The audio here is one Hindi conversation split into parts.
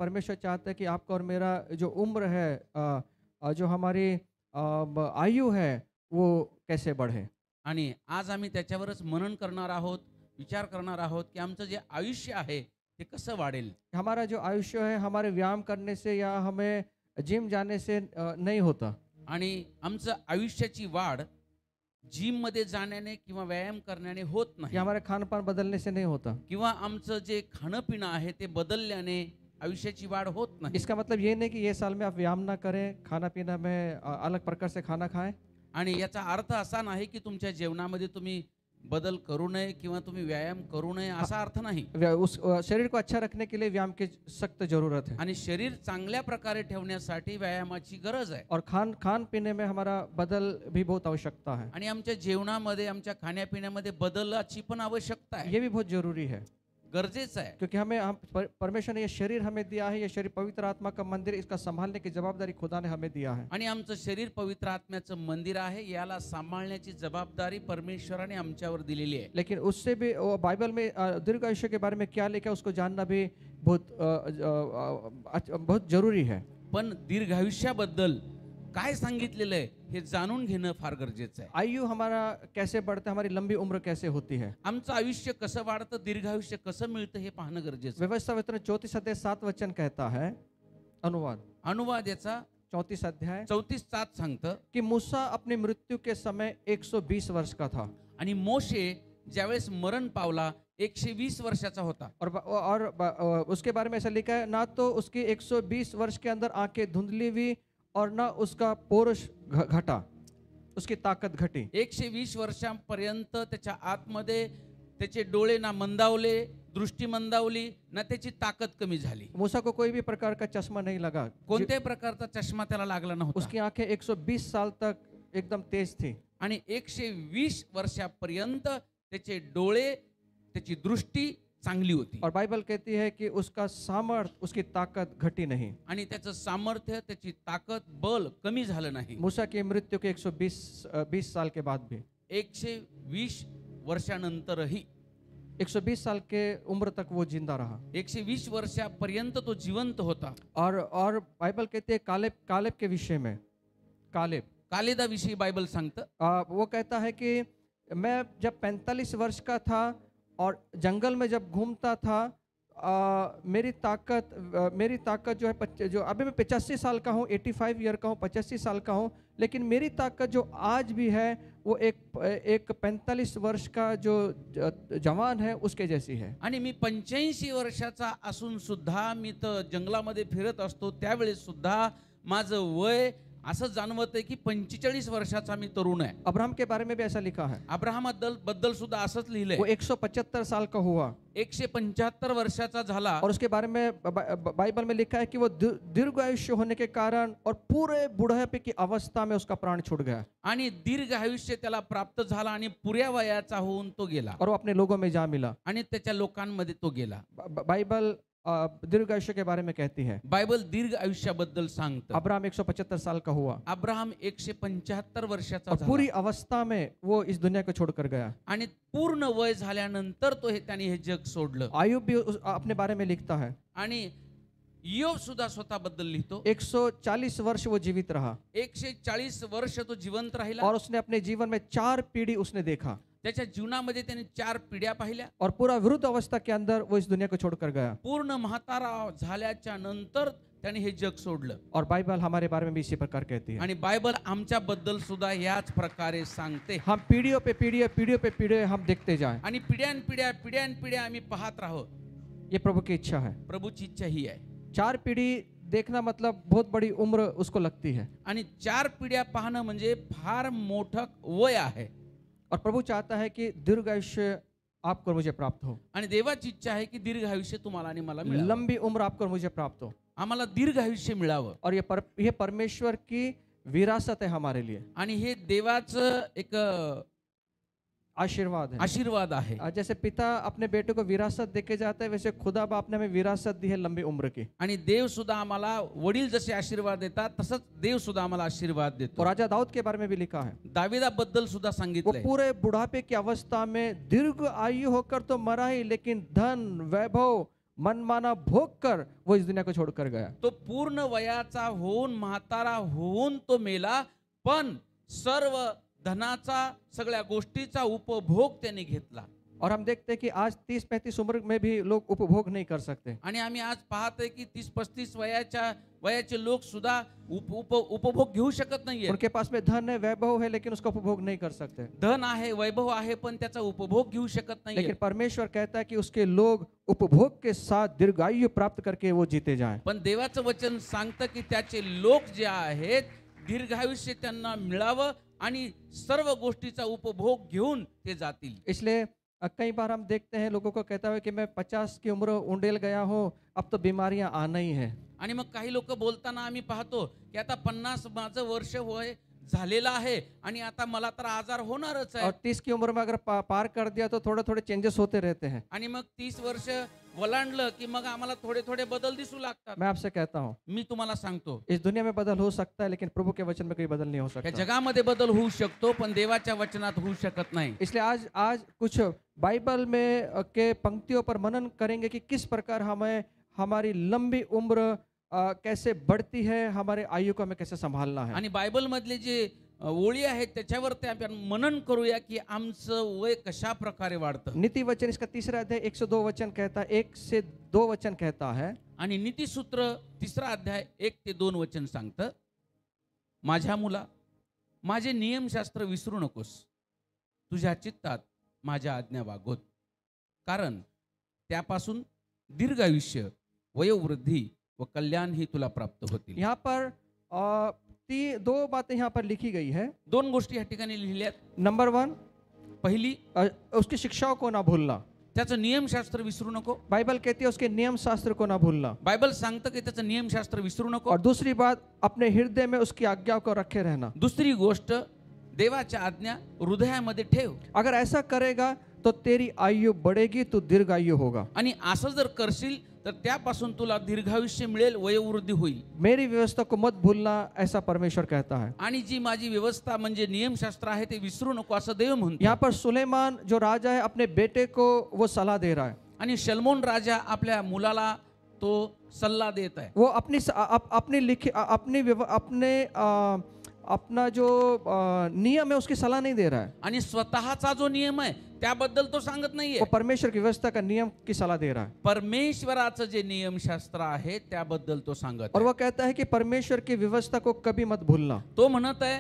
परमेश्वर चाहता है कि आपका और मेरा जो उम्र है, जो हमारी आयु है, वो कैसे बढ़े। आणि आज आम्ही त्याच्यावरच मनन करणार आहोत, विचार करणार आहोत की आमचं जे आयुष्य आहे ते कसं वाढेल। हमारा जो आयुष्य है हमारे व्यायाम करने से या हमें जिम जाने से नहीं होता। आणि आमचं आयुष्याची वाढ जिम मध्ये जाण्याने किंवा व्यायाम करण्याने होत नाही, ये हमारे खान पान बदलने से नहीं होता। किंवा आमचं जे खाणं पिणं आहे ते बदलल्याने आयुष्याची वाढ होत नाही। इसका मतलब ये नहीं कि ये साल में आप व्यायाम ना करें, खाना पीना में अलग प्रकार से खाना खाएं। आणि याचा अर्थ असा नाही की तुमच्या जेवणामध्ये तुम्ही बदल करू नये किंवा तुम्ही व्यायाम करू नये असा अर्थ नाही। उस शरीर को अच्छा रखने के लिए व्यायाम की सख्त जरूरत है आणि शरीर चांगल्या प्रकारे ठेवण्यासाठी व्यायामाची गरज आहे। और खान पीने में हमारा बदल भी बहुत आवश्यकता है। आणि आमच्या जेवणामध्ये आमच्या खाण्यापिण्यामध्ये बदलाची पण आवश्यकता आहे, ये भी बहुत जरूरी है गरजेचं आहे। क्योंकि परमेश्वर ने ये शरीर हमें दिया है, ये शरीर पवित्र आत्मा का मंदिर, इसका संभालने की जवाबदारी खुदा ने हमें दिया है। आणि आमचं शरीर पवित्र आत्म्याचं मंदिर आहे, याला सांभाळण्याची जबाबदारी परमेश्वराने आमच्यावर दिलेली आहे। लेकिन उससे भी बाइबल में दीर्घ आयुष्य के बारे में क्या लिखा है उसको जानना भी बहुत जरूरी है। पण दीर्घायुष्याबद्दल काय सांगितलेलं आहे हे जाणून घेणं फार गरजेचं आहे। आयु हमारा कैसे बढ़ता है, हमारी लंबी उम्र कैसे होती है, आमचं आयुष्य कसं वाढतं, दीर्घायुष्य कसं मिळतं हे पाहणं गरजेचं आहे। व्यवस्था वेतन 34 अध्याय 7 वचन कहता है, अनुवाद याचा 34 अध्याय 34:7 सांगतं कि मूसा अपनी मृत्यु के समय 120 वर्ष का था। आणि मोशे ज्यावेळेस मरण पावला 120 वर्षाचा होता। और उसके बारे में ऐसा लिखा है, ना तो उसकी 120 वर्ष के अंदर आंखें धुंधली हुई और ना उसका पौरुष घटा, उसकी ताकत घटी। 120 वर्षांपर्यंत त्याच्या आतमध्ये त्याचे डोळे ना मंदावले, दृष्टी मंदावली ना त्याची ताकद कमी झाली। मूसा को कोई भी प्रकार का चश्मा नहीं लगा, कोणत्याही प्रकारचा चष्मा त्याला लागला नव्हता। उसकी आंखें 120 साल तक एकदम तेज थी। आणि 120 वर्षापर्यंत त्याचे डोळे, त्याची दृष्टी चांगली होती। और बाइबल कहती है कि उसका सामर्थ, उसकी ताकत घटी नहीं। आणि त्याचं सामर्थ्य, त्याची ताकद, बल कमी झालं नाही। मूसा की मृत्यु के 120 साल के बाद भी, 120 वर्षानंतरही 120 साल के उम्र तक वो जिंदा रहा। 120 वर्षापर्यंत तो जिवंत होता। और बाइबल कहती है कालेब के विषय में, कालेदा विषयी बाइबल सांगतं, वो कहता है कि मैं जब 45 वर्ष का था और जंगल में जब घूमता था, मेरी ताकत जो है, जो अभी मैं 85 साल का हूँ, 85 ईयर का हूँ, 85 साल का हूँ, लेकिन मेरी ताकत जो आज भी है वो एक 45 वर्ष का जो जवान है उसके जैसी है। आणि मी 85 वर्षाचा असून सुद्धा मी तर जंगलामध्ये फिरत असतो, त्यावेळेस सुद्धा माझं वय असं जाणवत आहे की 45 वर्षाचा मी तरुण आहे। अब्राहम के बारे में भी ऐसा लिखा है, अब्राहम बद्दल सुद्धा असंच लिहिलंय, वो 175 साल का हुआ, 175 वर्षाचा झाला। और उसके बारे में बाइबल में लिखा है कि वो दीर्घायुष्य होने के कारण और पूरे बुढ़ापे की अवस्था में उसका प्राण छूट गया, आणि दीर्घ आयुष्य त्याला प्राप्त झाला आणि पुऱ्या वयाचा होऊन तो गेला, और वो अपने लोगों में जा मिला। आणि त्याच्या लोकांमध्ये तो गेला। बाइबल दीर्घ आयुष्य के बारे में कहती है, बाइबल दीर्घ आयुष्याबद्दल सांगतं। अब्राहम 175 साल का हुआ, अब्राहम 175 वर्षाचा और झाला, पूरी अवस्था में वो इस दुनिया को छोड़कर गया। आणि पूर्ण वय झाल्यानंतर त्याने हे जग सोडलं। आयुब भी अपने बारे में लिखता है, आणि योब सुद्धा स्वतःबद्दल लिहितो, 140 वर्ष वो जीवित रहा, 140 वर्ष तो जिवंत राहिला, और उसने अपने जीवन में 4 पीढ़ी उसने देखा, त्याच्या जीवनामध्ये त्याने 4 पिढ्या पाहिल्या, और पूरा वृद्ध अवस्था के अंदर वो इस दुनिया को छोड़कर गया। पूर्ण म्हातारा झाल्याच्या नंतर त्याने हे जग सोडलं। और बाइबल हमारे बारे में भी इसी प्रकार कहती है, आणि बायबल आमच्या बद्दल सुद्धा याच प्रकारे सांगते। हम पीढ़ियों पे पीढ़ियों हम देखते जाएं, आणि पिढ्यान आम्ही पाहत राहू, ये प्रभु की इच्छा है। प्रभूची इच्छा ही आहे। 4 पीढ़ी देखना मतलब बहुत बड़ी उम्र उसको लगती है, आणि 4 पिढ्या पाहणं म्हणजे फार मोठं वय आहे। और प्रभु चाहता है कि दीर्घ आयुष्य आपको और मुझे प्राप्त हो, आणि देवाची इच्छा आहे की दीर्घ आयुष्य तुम्हाला आणि मला मिळावं, लंबी उम्र आपको और मुझे प्राप्त हो, आम्हाला दीर्घ आयुष्य मिळावं। और ये परमेश्वर की विरासत है हमारे लिए, आणि हे देवाचं एक आशीर्वाद है। जैसे पिता अपने बेटे को विरासत देके जाता है, वैसे खुदा बाप ने हमें विरासत दी है लंबी उम्र की। आणि देव सुद्धा आम्हाला वडील जसे आशीर्वाद देतात तसंच देव सुद्धा आम्हाला आशीर्वाद देतो। और राजा दाऊद के बारे में भी लिखा है, दाविदाबद्दल सुद्धा वो सांगितलंय, पूरे बुढ़ापे की अवस्था में दीर्घ आयु होकर तो मरा ही, लेकिन धन, वैभव, मनमाना भोग कर वो इस दुनिया को छोड़कर गया। तो पूर्ण वयाचा होऊन म्हातारा होऊन तो मेला, पण सर्व धनाचा सगळ्या गोष्टीचा उपभोग त्याने घेतला. और हम देखते हैं कि आज 30-35 उम्र में भी लोग उपभोग नहीं कर सकते। आणि आम्ही आज पाहतोय की 30-35 वयाचे लोक सुद्धा उपभोग घेऊ शकत नाहीये. उनके पास में धन है, वैभव है, लेकिन उसका उपभोग नहीं कर सकते। धन आहे, वैभव आहे, पण त्याचा उपभोग घेऊ शकत नाहीये. लेकिन परमेश्वर कहता है कि उसके लोग उपभोग के साथ दीर्घायु प्राप्त करके वो जीते जाएं। पण देवाचं वचन सांगतं की त्याचे लोक जे आहेत दीर्घायुष्य त्यांना मिळावं आणि सर्व गोष्टीचा उपभोग घेऊन ते जातील. इसलिए कई बार हम देखते हैं लोगों को कहता है कि मैं 50 की उम्र उंडेल गया हूँ, अब तो बीमारियां आना ही है। आणि मग काही लोक बोलताना आम्ही पाहतो की आता 50 माझं वर्ष वय झालेलं आहे आणि आता मला तर आजार होणारच आहे. और 30 की उम्र में अगर पार कर दिया तो थोड़े थोड़े चेंजेस होते रहते हैं। आणि मग 30 वर्ष वलांडलं की मग आम्हाला थोडे थोडे बदल दिसू लागतात. मैं आपसे कहता हूँ मी तुम्हाला सांगतो इस दुनिया में बदल हो सकता है, लेकिन प्रभु के वचन में कोई बदल नहीं हो या सकता। जगामध्ये बदल होऊ शकतो पण देवाच्या वचनात होऊ शकत नाही. इसलिए आज कुछ बाइबल में के पंक्तियों पर मनन करेंगे कि किस प्रकार हमें हमारी लंबी उम्र कैसे बढ़ती है, हमारे आयु को हमें कैसे संभालना है। आणि बायबल मधले जे ओळी आहेत त्याच्यावरती आपण मनन करूया की आमचं वय कशा प्रकारे वाढतं. नीति वचन इसका 3रा अध्याय 102 वचन कहता है, 1 से 2 वचन कहता है। आणि नीतिसूत्र 3रा अध्याय 1 ते 2 वचन सांगतं, माझ्या मुला माझे नियमशास्त्र विसरू नकोस, तुझ्या चित्तात माझ्या आज्ञा वागोत, कारण त्यापासून दीर्घायुष्य, वयोवृद्धी व कल्याण ही तुला प्राप्त होतील. यहाँ पर 2 बातें यहाँ पर लिखी गई है। 2 गोष्टी या ठिकाणी लिहिल्यात. नंबर 1, पहिली, उसकी शिक्षाओं को ना भूलना। त्याचं नियमशास्त्र विसरू नको. बाइबल कहती है उसके नियम शास्त्र को ना भूलना। बायबल सांगतं की त्याचं नियमशास्त्र विसरू नको. और दूसरी बात, अपने हृदय में उसकी आज्ञा को रखे रहना। दुसरी गोष्ट, देवाच्या आज्ञा हृदयामध्ये ठेव. अगर ऐसा करेगा तो तेरी आयु बढ़ेगी, तू दीर्घायु होगा। आणि असं जर करशील तर त्यापासून तुला दीर्घायुष्य मिळेल, वयोवृद्धी होईल. मेरी व्यवस्था को मत भूलना, ऐसा परमेश्वर कहता है। आणि जी माझी व्यवस्था म्हणजे नियमशास्त्र आहे ते विसरू नको असं देव म्हणतो. यहाँ पर सुलेमान जो राजा है अपने बेटे को वो सलाह दे रहा है। आणि शलमोन राजा आपल्या मुलाला तो सल्ला देत आहे. वो अपना जो नियम है उसकी सलाह नहीं दे रहा है, आणि स्वतःचा जो नियम आहे त्याबद्दल तो सांगत नाहीये. वो परमेश्वर की व्यवस्था का नियम की सलाह दे रहा है। परमेश्वराचं जे नियमशास्त्र आहे त्याबद्दल तो सांगत और आहे. वो कहता है कि परमेश्वर की व्यवस्था को कभी मत भूलना। तो म्हणत आहे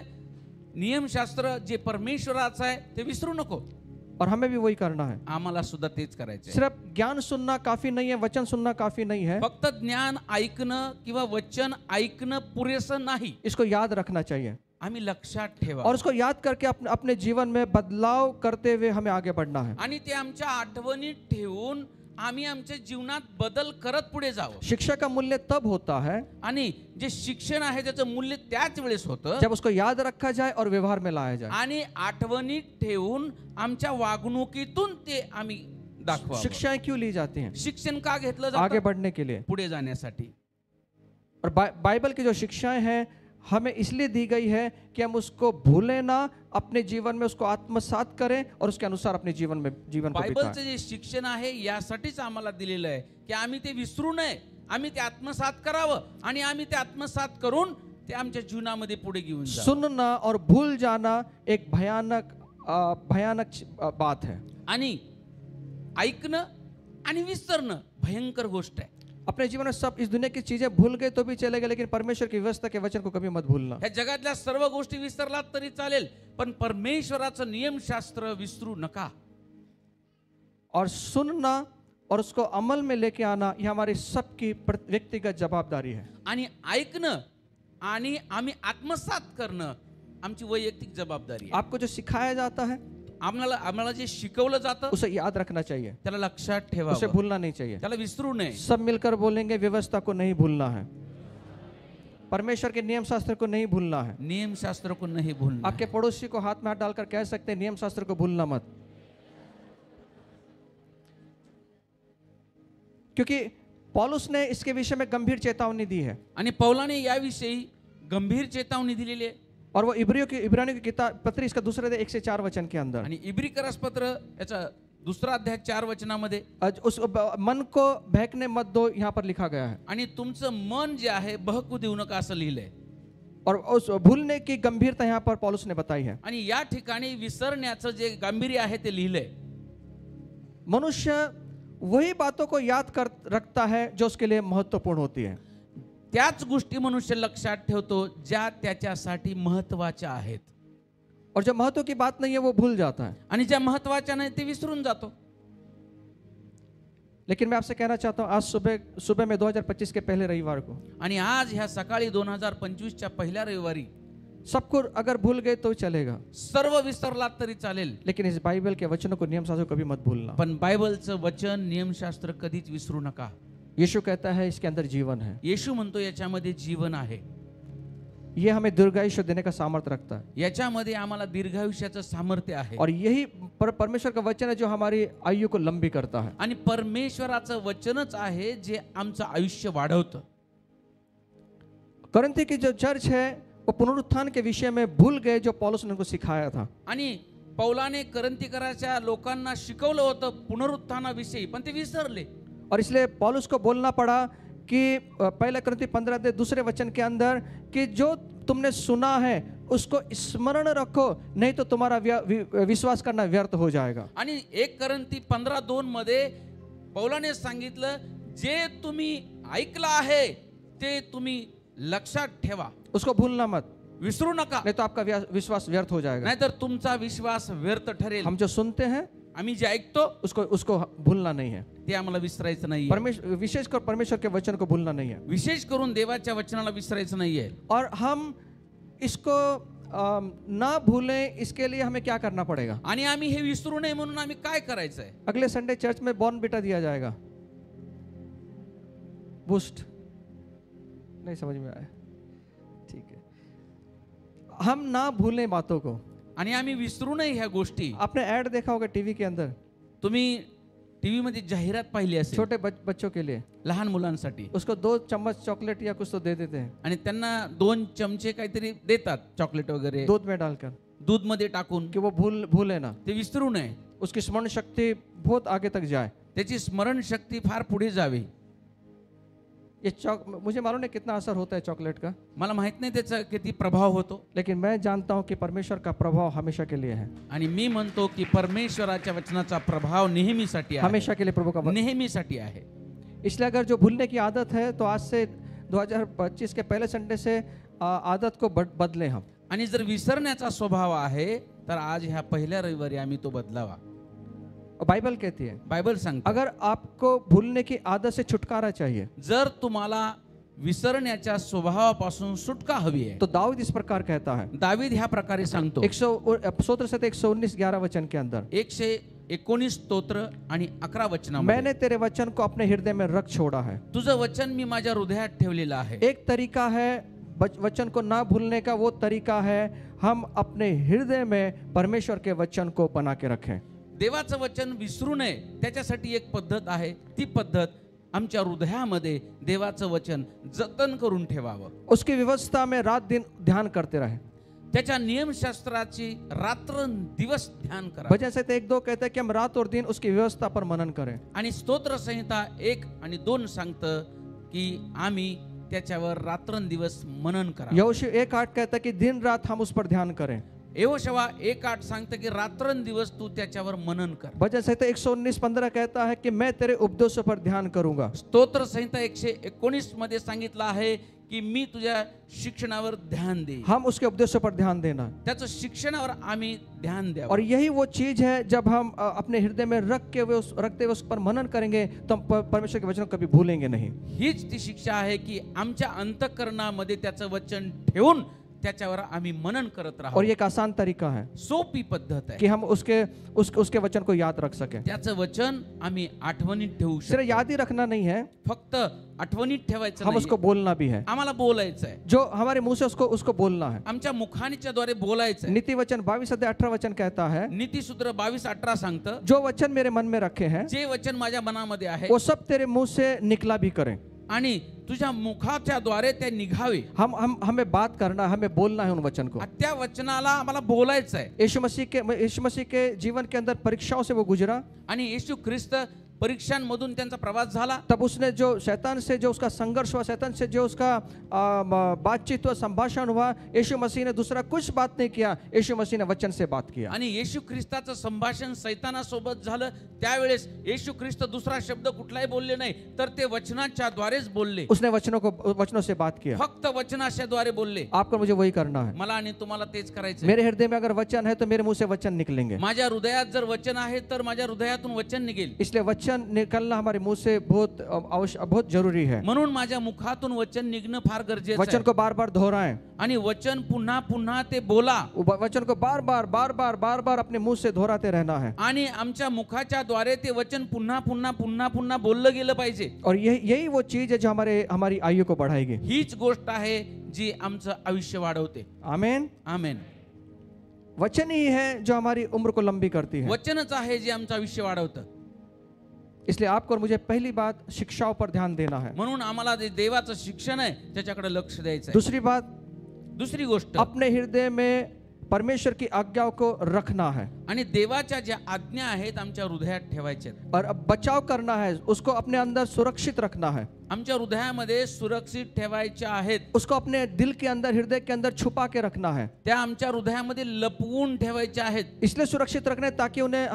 नियमशास्त्र जे परमेश्वराचं आहे ते विसरू नको. और हमें भी वही करना है। आम्हाला सुद्धा तेच करायचं आहे. सिर्फ ज्ञान सुनना काफी नहीं है, वचन सुनना काफी नहीं है, फक्त ज्ञान ऐकणं किंवा वचन ऐकणं पुरेसं नाही. इसको याद रखना चाहिए आम्ही लक्षात ठेवा और उसको याद करके अपने जीवन में बदलाव करते हुए हमें आगे बढ़ना है। आणि ते आमच्या आठवणीत ठेवून आम्ही आमच्या जीवनात बदल करत पुढे जावं. शिक्षा का मूल्य तब होता है आणि जे शिक्षण आहे त्याचं मूल्य त्याच वेळेस होतं जब उसको याद रखा जाए और व्यवहार में लाया जाए। आणि आठवणीत ठेवून आमच्या वागणुकीतून ते आम्ही दाखवावं. शिक्षाएं क्यों ली जाती हैं? शिक्षण का घेतलं आगे जातं? बढ़ने के लिए। पुढे जाण्यासाठी. और बाइबल की जो शिक्षाएं हैं हमें इसलिए दी गई है कि हम उसको भूले ना, अपने जीवन में उसको आत्मसात करें और उसके अनुसार अपने जीवन को बायबलचं बिताएं। जे शिक्षण आहे यासाठीच आम्हाला दिलेलं आहे की आम्ही ते विसरू नये, आम्ही ते आत्मसात करावं आणि आम्ही ते आत्मसात करून ते आमच्या जीवनामध्ये पुढे घेऊन जावं. सुनना और भूल जाना एक भयानक बात है। आणि ऐकणं आणि विसरणं भयंकर गोष्ट आहे. अपने जीवन में सब इस दुनिया की चीजें भूल गए तो भी चलेगा, लेकिन परमेश्वर की व्यवस्था के वचन को कभी मत भूलना। ह्या जगातल्या सर्व गोष्टी विसरलात तरी चालेल पण परमेश्वराचं नियमशास्त्र विसरू नका. और सुनना और उसको अमल में लेके आना ये हमारी सबकी व्यक्तिगत जवाबदारी है। आणि ऐकणं आणि आम्ही आत्मसात करणं आमची वैयक्तिक जबाबदारी आहे. आपको जो सिखाया जाता है आम्हाला जे शिकवलं जातं उसे याद रखना चाहिए, त्याला लक्षात उसे ठेवावं, भूलना नहीं चाहिए। त्याला विसरू नये. सब मिलकर बोलेंगे व्यवस्था को नहीं भूलना है, परमेश्वर के नियम शास्त्र को नहीं भूलना है। नियमशास्त्र को नहीं भूलना. आपके पड़ोसी को हाथ में हाथ डालकर कह सकते हैं नियम शास्त्र को भूलना मत, क्योंकि पौलुस ने इसके विषय में गंभीर चेतावनी दी है। आणि पौलाने याविषयी गंभीर चेतावणी दिलेली आहे. और वो इब्रानियों की किताब पत्री इसका 2 अध्याय 1 से 4 वचन के अंदर आणि इब्री करसपत्र याचा दुसरा अध्याय 4 वचनामध्ये, उस मन को बहकने मत दो, यहाँ पर लिखा गया है। आणि तुमचं मन जे आहे बहकू देऊ नका असं लिहिलंय. और उस भूलने की गंभीरता यहाँ पर पौलुस ने बताई है। आणि या ठिकाणी विसरण्याचं जे गांभीर्य आहे ते लिहिलंय. मनुष्य वही बातों को याद कर रखता है जो उसके लिए महत्वपूर्ण होती है। त्याच गोष्टी मनुष्य लक्षात ठेवतो ज्या त्याच्यासाठी महत्वाच्या आहेत, और जो महत्व की बात नहीं है वो भूल जाता है। आणि ज्या महत्वाच्या नाही ते विसरून जातो. लेकिन मैं आपसे कहना चाहता हूँ, आज सुबह में 2025 के पहले रविवार को आणि आज ह्या सकाळी 2025च्या पहिल्या रविवारी सबको अगर भूल गए तो चलेगा, सर्व विसरलात तरी चालेल, लेकिन इस बाइबल के वचनों को, नियम शास्त्रों को कभी मत भूलना। पण बायबलचं वचन नियमशास्त्र कधीच विसरू नका. यीशु कहता है इसके अंदर जीवन है। येशू म्हणतो याच्यामध्ये जीवन आहे, ये हमें दीर्घायुष्य देने का सामर्थ्य रखता है, याच्यामध्ये आम्हाला दीर्घायुष्याचं सामर्थ्य आहे. और यही परमेश्वर का वचन है जो हमारी आयु को लंबी करता है। आणि परमेश्वराचं वचनच आहे जे आमचं आयुष्य वाढवतं. कोरिन्थी की जो चर्च है वो पुनरुत्थान के विषय में भूल गए जो पौलुस ने उनको सिखाया था। आणि पौलाने करंथीकराच्या लोकांना शिकवलं होतं पुनरुत्थानाविषयी, पण ते विसरले. और इसलिए पौलुस को बोलना पड़ा कि पहले कोरिन्थी 15 अध्याय दूसरे वचन के अंदर कि जो तुमने सुना है उसको स्मरण रखो, नहीं तो तुम्हारा विश्वास करना व्यर्थ हो जाएगा। आणि 1 करंथी 15:2 मध्ये पौलाने सांगितलं, जे तुम्ही ऐकलं आहे ते तुम्ही लक्षात ठेवा, उसको भूलना मत, विसरू नका, नहीं तो आपका विश्वास व्यर्थ हो जाएगा। नाहीतर तुमचा विश्वास व्यर्थ ठरेल. हम जो सुनते हैं आम्ही जे ऐकतो उसको भूलना नहीं है। ते आम्हाला विसरायचं नाहीये. विशेषकर परमेश्वर के वचन को भूलना नहीं है। विशेष करून देवाच्या वचनाला विसरायचं नाहीये. और हम इसको ना भूलें, इसके लिए हमें क्या करना पड़ेगा? आणि आम्ही हे विसरू नये म्हणून आम्ही काय करायचंय? अगले संडे चर्च में बॉर्नविटा दिया जाएगा, बूस्ट। नहीं समझ में आया? ठीक है, हम ना भूलें बातों को। आणि आम्ही विसरू नये ह्या गोष्टी. आपने ऐड देखा होगा टीवी के अंदर, तुम्ही टीव्ही मध्ये जाहिरात पाहिली असेल छोटे बच्चों के लिए, लहान मुलांसाठी, उसको 2 चम्मच चॉकलेट या कुछ तो दे देते हैं, आणि त्यांना 2 चमचे काहीतरी देतात चॉकलेट वगैरे दूध में डालकर, दूध मध्ये टाकून, कि वो भूले ना, ते विसरू नये, उसकी स्मरण शक्ति बहुत आगे तक जाए, त्याची स्मरण शक्ती फार पुढे जावी. ये मुझे मालूम नहीं कितना असर होता है चॉकलेट का, मला माहित नाही त्याचा किती प्रभाव होतो, लेकिन मैं जानता हूं कि परमेश्वर का प्रभाव हमेशा के लिए है। आणि मी म्हणतो की परमेश्वराच्या वचनाचा प्रभाव नेहमीसाठी आहे, हमेशा के लिए प्रभु का नेहमीसाठी आहे. इसलिए अगर जो भूलने की आदत है तो आज से 2025 के पहले संडे से आदत को बदलें हम। आणि जर विसरण्याचा स्वभाव आहे तर आज ह्या पहिल्या रविवारी आम्ही तो बदलावा. बाइबल कहती है, बायबल सांगते, अगर आपको भूलने की आदत से छुटकारा चाहिए, जर तुम्हाला विसरण्याच्या स्वभावापासून सुटका हवी आहे, तो दाऊद इस प्रकार कहता है, दावीद ह्या प्रकारे सांगतो 119 11 वचन के अंदर, 119 स्तोत्र आणि 11 वचनामध्ये, मैंने तेरे वचन को अपने हृदय में रख छोड़ा है। तुझं वचन मी माझ्या हृदयात ठेवलेलं आहे. एक तरीका है वचन को ना भूलने का, वो तरीका है हम अपने हृदय में परमेश्वर के वचन को बना के रखें। देवाचं वचन विसरू नये त्याच्यासाठी एक पद्धत आहे, ती पद्धत आमच्या हृदयामध्ये देवाचं वचन जतन करून ठेवावं, उसकी व्यवस्था में रात दिन ध्यान करते रहे, त्याच्या नियमशास्त्राची रात्र दिवस ध्यान करा. भजन संहिता 1-2 कहता है कि हम रात और दिन उसकी व्यवस्था पर मनन करें, आणि स्तोत्र संहिता 1 आणि 2 सांगतं की आम्ही त्याच्यावर रात्रंदिवस मनन करा. यहोशू 1:8 कहता है कि दिन रात हम उस पर ध्यान करें। यहोशुआ 1:8 सांगतं की रात्रंदिवस तू त्याच्यावर मनन कर. भजन संहिता 119:15 कहता है कि मैं तेरे उपदेशों पर ध्यान करूंगा। स्तोत्र संहिता 119 मध्ये सांगितलं आहे की मी तुझ्या शिक्षणावर ध्यान देईन. हम उसके उपदेशों पर ध्यान देना, त्याचं शिक्षणावर आम्ही ध्यान द्यावं. और यही वो चीज है जब हम अपने हृदय में रखते हुए उस पर मनन करेंगे तो हम परमेश्वर के वचन को कभी भूलेंगे नहीं। हीच ती शिक्षा आहे की आमच्या अंतःकरणामध्ये त्याचं वचन ठेवून त्याच्यावर आम्ही मनन करत राहू. और ये एक आसान तरीका है सोपी पद्धत आहे कि हम उसके वचन को याद रख सकें। त्याचं वचन आम्ही आठवणीत ठेवू सिर्फ शकतो. याद ही रखना नहीं है, फक्त आठवणीत ठेवायचं हम नाही, उसको बोलना भी है। आम्हाला बोलायचं आहे, जो हमारे मुंह से उसको बोलना है। आमच्या मुखानीच्या द्वारे बोलायचं आहे. नीति वचन 22:18 वचन कहता है, नीतिसूत्र 22:18 सांगतं, जो वचन मेरे मन में रखे हैं जे वचन माझ्या मनामध्ये आहे वो सब तेरे मुंह से निकला भी करें। आणि तुझ्या मुखाच्या द्वारे ते निघावे. हमें बात करना, हमें बोलना है उन वचन को. त्या वचनाला आम्हाला बोलायचं आहे. यीशु मसीह के जीवन के अंदर परीक्षाओं से वो गुजरा. आणि येशू ख्रिस्त परीक्षांमधून त्यांचा प्रवास झाला. तब उसने जो शैतान से जो उसका संघर्ष हुआ, शैतान से जो उसका बातचीत हुआ, संभाषण हुआ, यीशु मसीह ने दूसरा कुछ बात नहीं किया, यीशु मसीह ने वचन से बात किया. आणि येशू ख्रिस्ताचं संभाषण सैतानासोबत झालं. त्यावेळेस येशू ख्रिस्त दुसरा शब्द कुठलाही बोलले नाही, तर ते वचनाच्या द्वारेच बोलले. उसने वचनों से बात किया. फक्त वचनाच्या द्वारे बोलले. आपको मुझे वही करना है. मला आणि तुम्हाला तेच करायचं. मेरे हृदय में अगर वचन है तो मेरे मुंह से वचन निकलेंगे. माझ्या हृदयात जर वचन आहे तर माझ्या हृदयातून वचन निघेल. इसलिए वचन निकलना हमारे मुंह से बहुत जरूरी है. म्हणून माझ्या मुखातून वचन निघणं फार गरजेचं आहे. वचन को बार बार दोहराएं. आणि वचन पुन्हा पुन्हा ते बोला. वचन को बार बार अपने मुंह से दोहराते रहना है. आणि आमच्या मुखाच्या द्वारे ते वचन पुन्हा पुन्हा बोललं गेलं पाहिजे. और यही वो चीज है जो हमारी आयु को बढ़ाएगी. हीच गोष्ट आहे जी आमचं आयुष्य वाढवते. आमेन. आमेन. वचन ही है जो हमारी उम्र को लंबी करती है. वचनच आहे जे आमचं आयुष्य वाढवतं. इसलिए आपको और मुझे पहली बात शिक्षाओं पर ध्यान देना है. म्हणून आम्हाला जे देवाचं शिक्षण आहे त्याच्याकडे लक्ष द्यायचं आहे. दुसरी गोष्ट, अपने हृदय में परमेश्वर की आज्ञाओं को रखना है. आणि देवाच्या ज्या आज्ञा आहेत आमच्या हृदयात ठेवायच्या. और अब बचाव करना है, उसको अपने अंदर सुरक्षित रखना है. आमच्या हृदयामध्ये सुरक्षित ठेवायच्या आहेत. उसको अपने दिल के अंदर, हृदय के अंदर छुपा के रखना है. त्या आमच्या हृदयामध्ये लपवून ठेवायच्या आहेत. इसलिए सुरक्षित रखना है ताकि उन्हें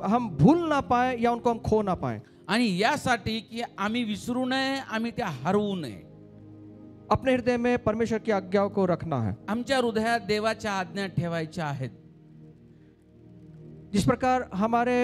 हम भूल ना पाए या उनको हम खो ना पाए. आणि यासाठी की आम्ही विसरू नये, आम्ही त्या हरवू नये. अपने हृदय में परमेश्वर की आज्ञाओं को रखना है. आमच्या हृदयात देवाच्या आज्ञा ठेवायच्या आहेत. जिस प्रकार हमारे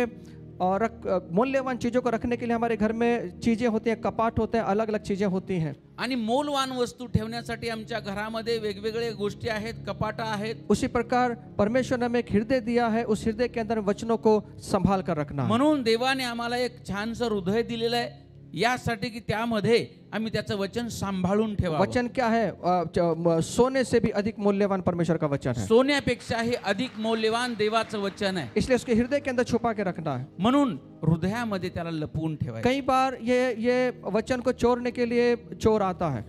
मूल्यवान चीजों को रखने के लिए हमारे घर में चीजें होती हैं, कपाट होते हैं, अलग अलग चीजें होती हैं. आणि मौल्यवान वस्तू ठेवण्यासाठी आमच्या घरामध्ये वेगवेगळे गोष्टी आहेत, कपाट आहेत. उसी प्रकार परमेश्वर ने हमें एक हृदय दिया है, उस हृदय के अंदर वचनों को संभाल कर रखना है. म्हणून देवाने आम्हाला एक छानसं हृदय दिलेलं आहे यासाठी की त्यामध्ये आम्ही त्याचं वचन सांभाळून ठेवावं. वचन क्या है? सोने से भी अधिक मूल्यवान परमेश्वर का वचन है. सोन्यापेक्षाही अधिक मौल्यवान देवाचं वचन आहे. इसलिए उसके हृदय के अंदर छुपा के रखना है. म्हणून हृदयामध्ये त्याला लपवून ठेवायचं. कई बार ये वचन को चोरने के लिए चोर आता है.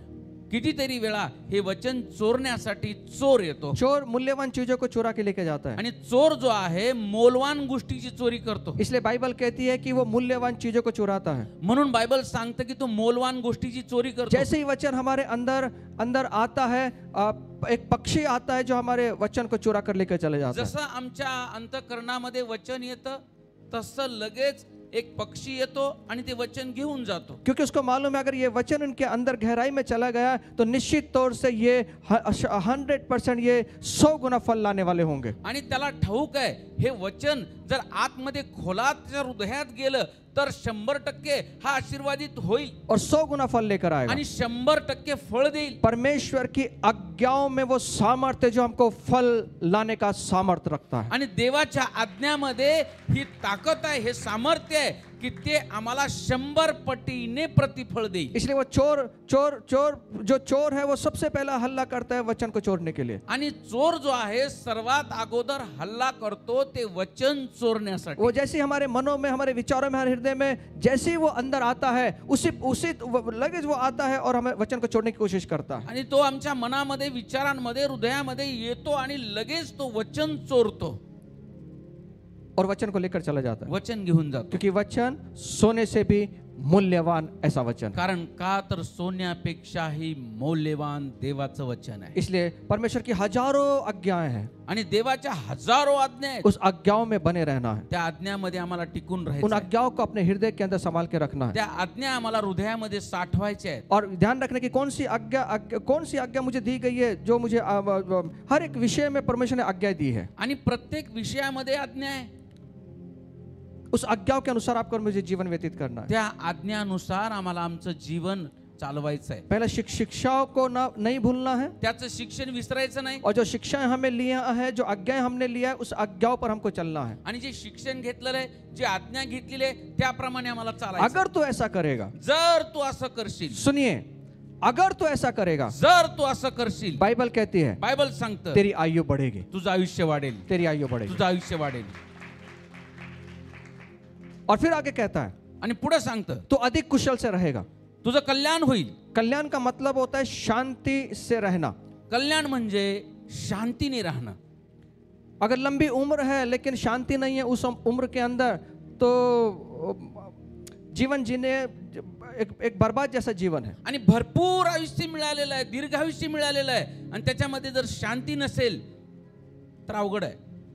कितीतरी वेळा हे वचन चोरण्यासाठी चोर येतो. चोर मूल्यवान चीजों को चुरा के लेके जाता है. आणि चोर जो आहे मौल्यवान गोष्टीची चोरी करतो. इसलिए बाइबल कहती है कि वो मूल्यवान चीजों को चुराता है. म्हणून बायबल सांगतं की तो मौल्यवान गोष्टीची चोरी करतो. जैसे ही वचन हमारे अंदर आता है, एक पक्षी आता है जो हमारे वचन को चुरा कर लेकर चले जाता है. जसं आमच्या अंतःकरणामध्ये वचन येतं तसं लगेच एक पक्षी येतो आणि ते वचन घेऊन जातो. क्योंकि उसको मालूम है अगर ये वचन इनके अंदर गहराई में चला गया तो निश्चित तौर से ये 100% ये 100 गुना फल लाने वाले होंगे. आणि त्याला ठाऊक आहे हे वचन जर आतमध्ये खोलात जर हृदयात गेलं तर 100% हा आशीर्वादित होईल और 100 गुना फल लेकर आएगा. आणि 100% फळ देईल. परमेश्वर की आज्ञाओं में वो सामर्थ्य जो हमको फल लाने का सामर्थ्य रखता है. आणि देवाच्या आज्ञामध्ये ही ताकद आहे, हे सामर्थ्य आहे की ते आम्हाला 100 पटीने प्रतिफळ देईल. इसलिए वो चोर है वो सबसे पहला हल्ला करता है वचन को चोरने के लिए. आणि चोर जो आहे सर्वात अगोदर हल्ला करतो ते वचन चोरण्यासाठी. वो जैसे हमारे मनों में, हमारे विचारों में, हमारे हृदय में जैसे ही वो अंदर आता है उसी लगेच वो आता है और हमें वचन को छोड़ने की कोशिश करता है. आणि तो आमच्या मनामध्ये, विचारांमध्ये, हृदयामध्ये येतो आणि लगेच तो वचन चोरतो और वचन को लेकर चला जाता है. वचन घेऊन जातो. क्योंकि वचन सोने से भी मूल्यवान ऐसा वचन. कारण का तर सोन्यापेक्षाही मौल्यवान देवाचं वचन आहे. इसलिए परमेश्वर की हजारों आज्ञाएं हैं आणि देवाच्या हजारों आज्ञा आहेत. उस आज्ञाओं में बने रहना है. त्या आज्ञामध्ये आम्हाला टिकून उन राहायचं. आज्ञाओं को अपने हृदय के अंदर संभाल के रखना है. त्या आज्ञा आम्हाला हृदयामध्ये साठवायच्या आहेत. और ध्यान रखने की कौन सी आज्ञा मुझे दी गई है, जो मुझे हर एक विषय में परमेश्वर ने आज्ञा दी है. आणि प्रत्येक विषयामध्ये आज्ञा आहे. उस आज्ञाओं के अनुसार आपको मुझे जीवन व्यतीत करना है. त्या आज्ञानुसार आम्हाला आमचं जीवन चालवायचं आहे. पहले शिक्षाओं को नहीं भूलना है. त्याचं शिक्षण विसरायचं नाही. और जो शिक्षाएं हमें लिया है, जो आज्ञाएं हमने लिया है, उस आज्ञाओं पर हमको चलना है. आणि जे शिक्षण घेतलेलं आहे, जे आज्ञा घेतलेली आहे त्याप्रमाणे आम्हाला चालायचं. अगर तू ऐसा करेगा, जर तू असं करशील, सुनिए, अगर तू ऐसा करेगा, जर तू असं करशील, बाइबल कहती है बायबल सांगतं तेरी आयु बढ़ेगी. तुझं आयुष्य वाढेल. तेरी आयु बढ़ेगी. तुझं आयुष्य वाढेल. और फिर आगे कहता है आणि पुढे सांगतं तू अधिक कुशल से रहेगा. तुझं कल्याण होईल. कल्याण का मतलब होता है शांति से रहना. कल्याण म्हणजे शांतीने राहणं. अगर लंबी उम्र है लेकिन शांति नहीं है उस उम्र के अंदर, तो जीवन जीने एक बर्बाद जैसा जीवन है. आणि भरपूर आयुष्य मिळालेलं आहे, दीर्घ आयुष्य मिळालेलं आहे, आणि त्याच्यामध्ये जर शांती नसेल तर अवघड आहे.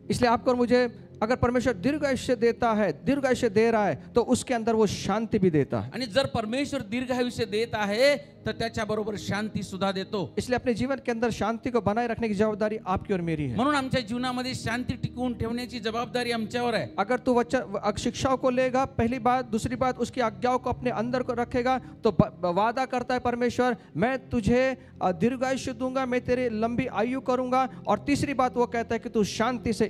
इसलिए आपको और मुझे, अगर परमेश्वर दीर्घ आयुष्य देता है, दीर्घ आयुष्य दे रहा है, तो उसके अंदर वो शांति भी देता है. आणि जर परमेश्वर दीर्घ आयुष्य देत आहे तर त्याच्याबरोबर शांती सुद्धा देतो. इसलिए अपने जीवन के अंदर शांति को बनाए रखने की जवाबदारी आपकी और मेरी है. म्हणून आमच्या जीवनामध्ये शांती टिकवून ठेवण्याची जबाबदारी आमच्यावर आहे. अगर तू शिक्षाओं को लेगा, पहली बात, दूसरी बात उसकी आज्ञाओं को अपने अंदर को रखेगा, तो वादा करता है परमेश्वर, मैं तुझे दीर्घायुष्य दूंगा, मैं तेरी लंबी आयु करूंगा. और तीसरी बात वो कहता है कि तू शांति से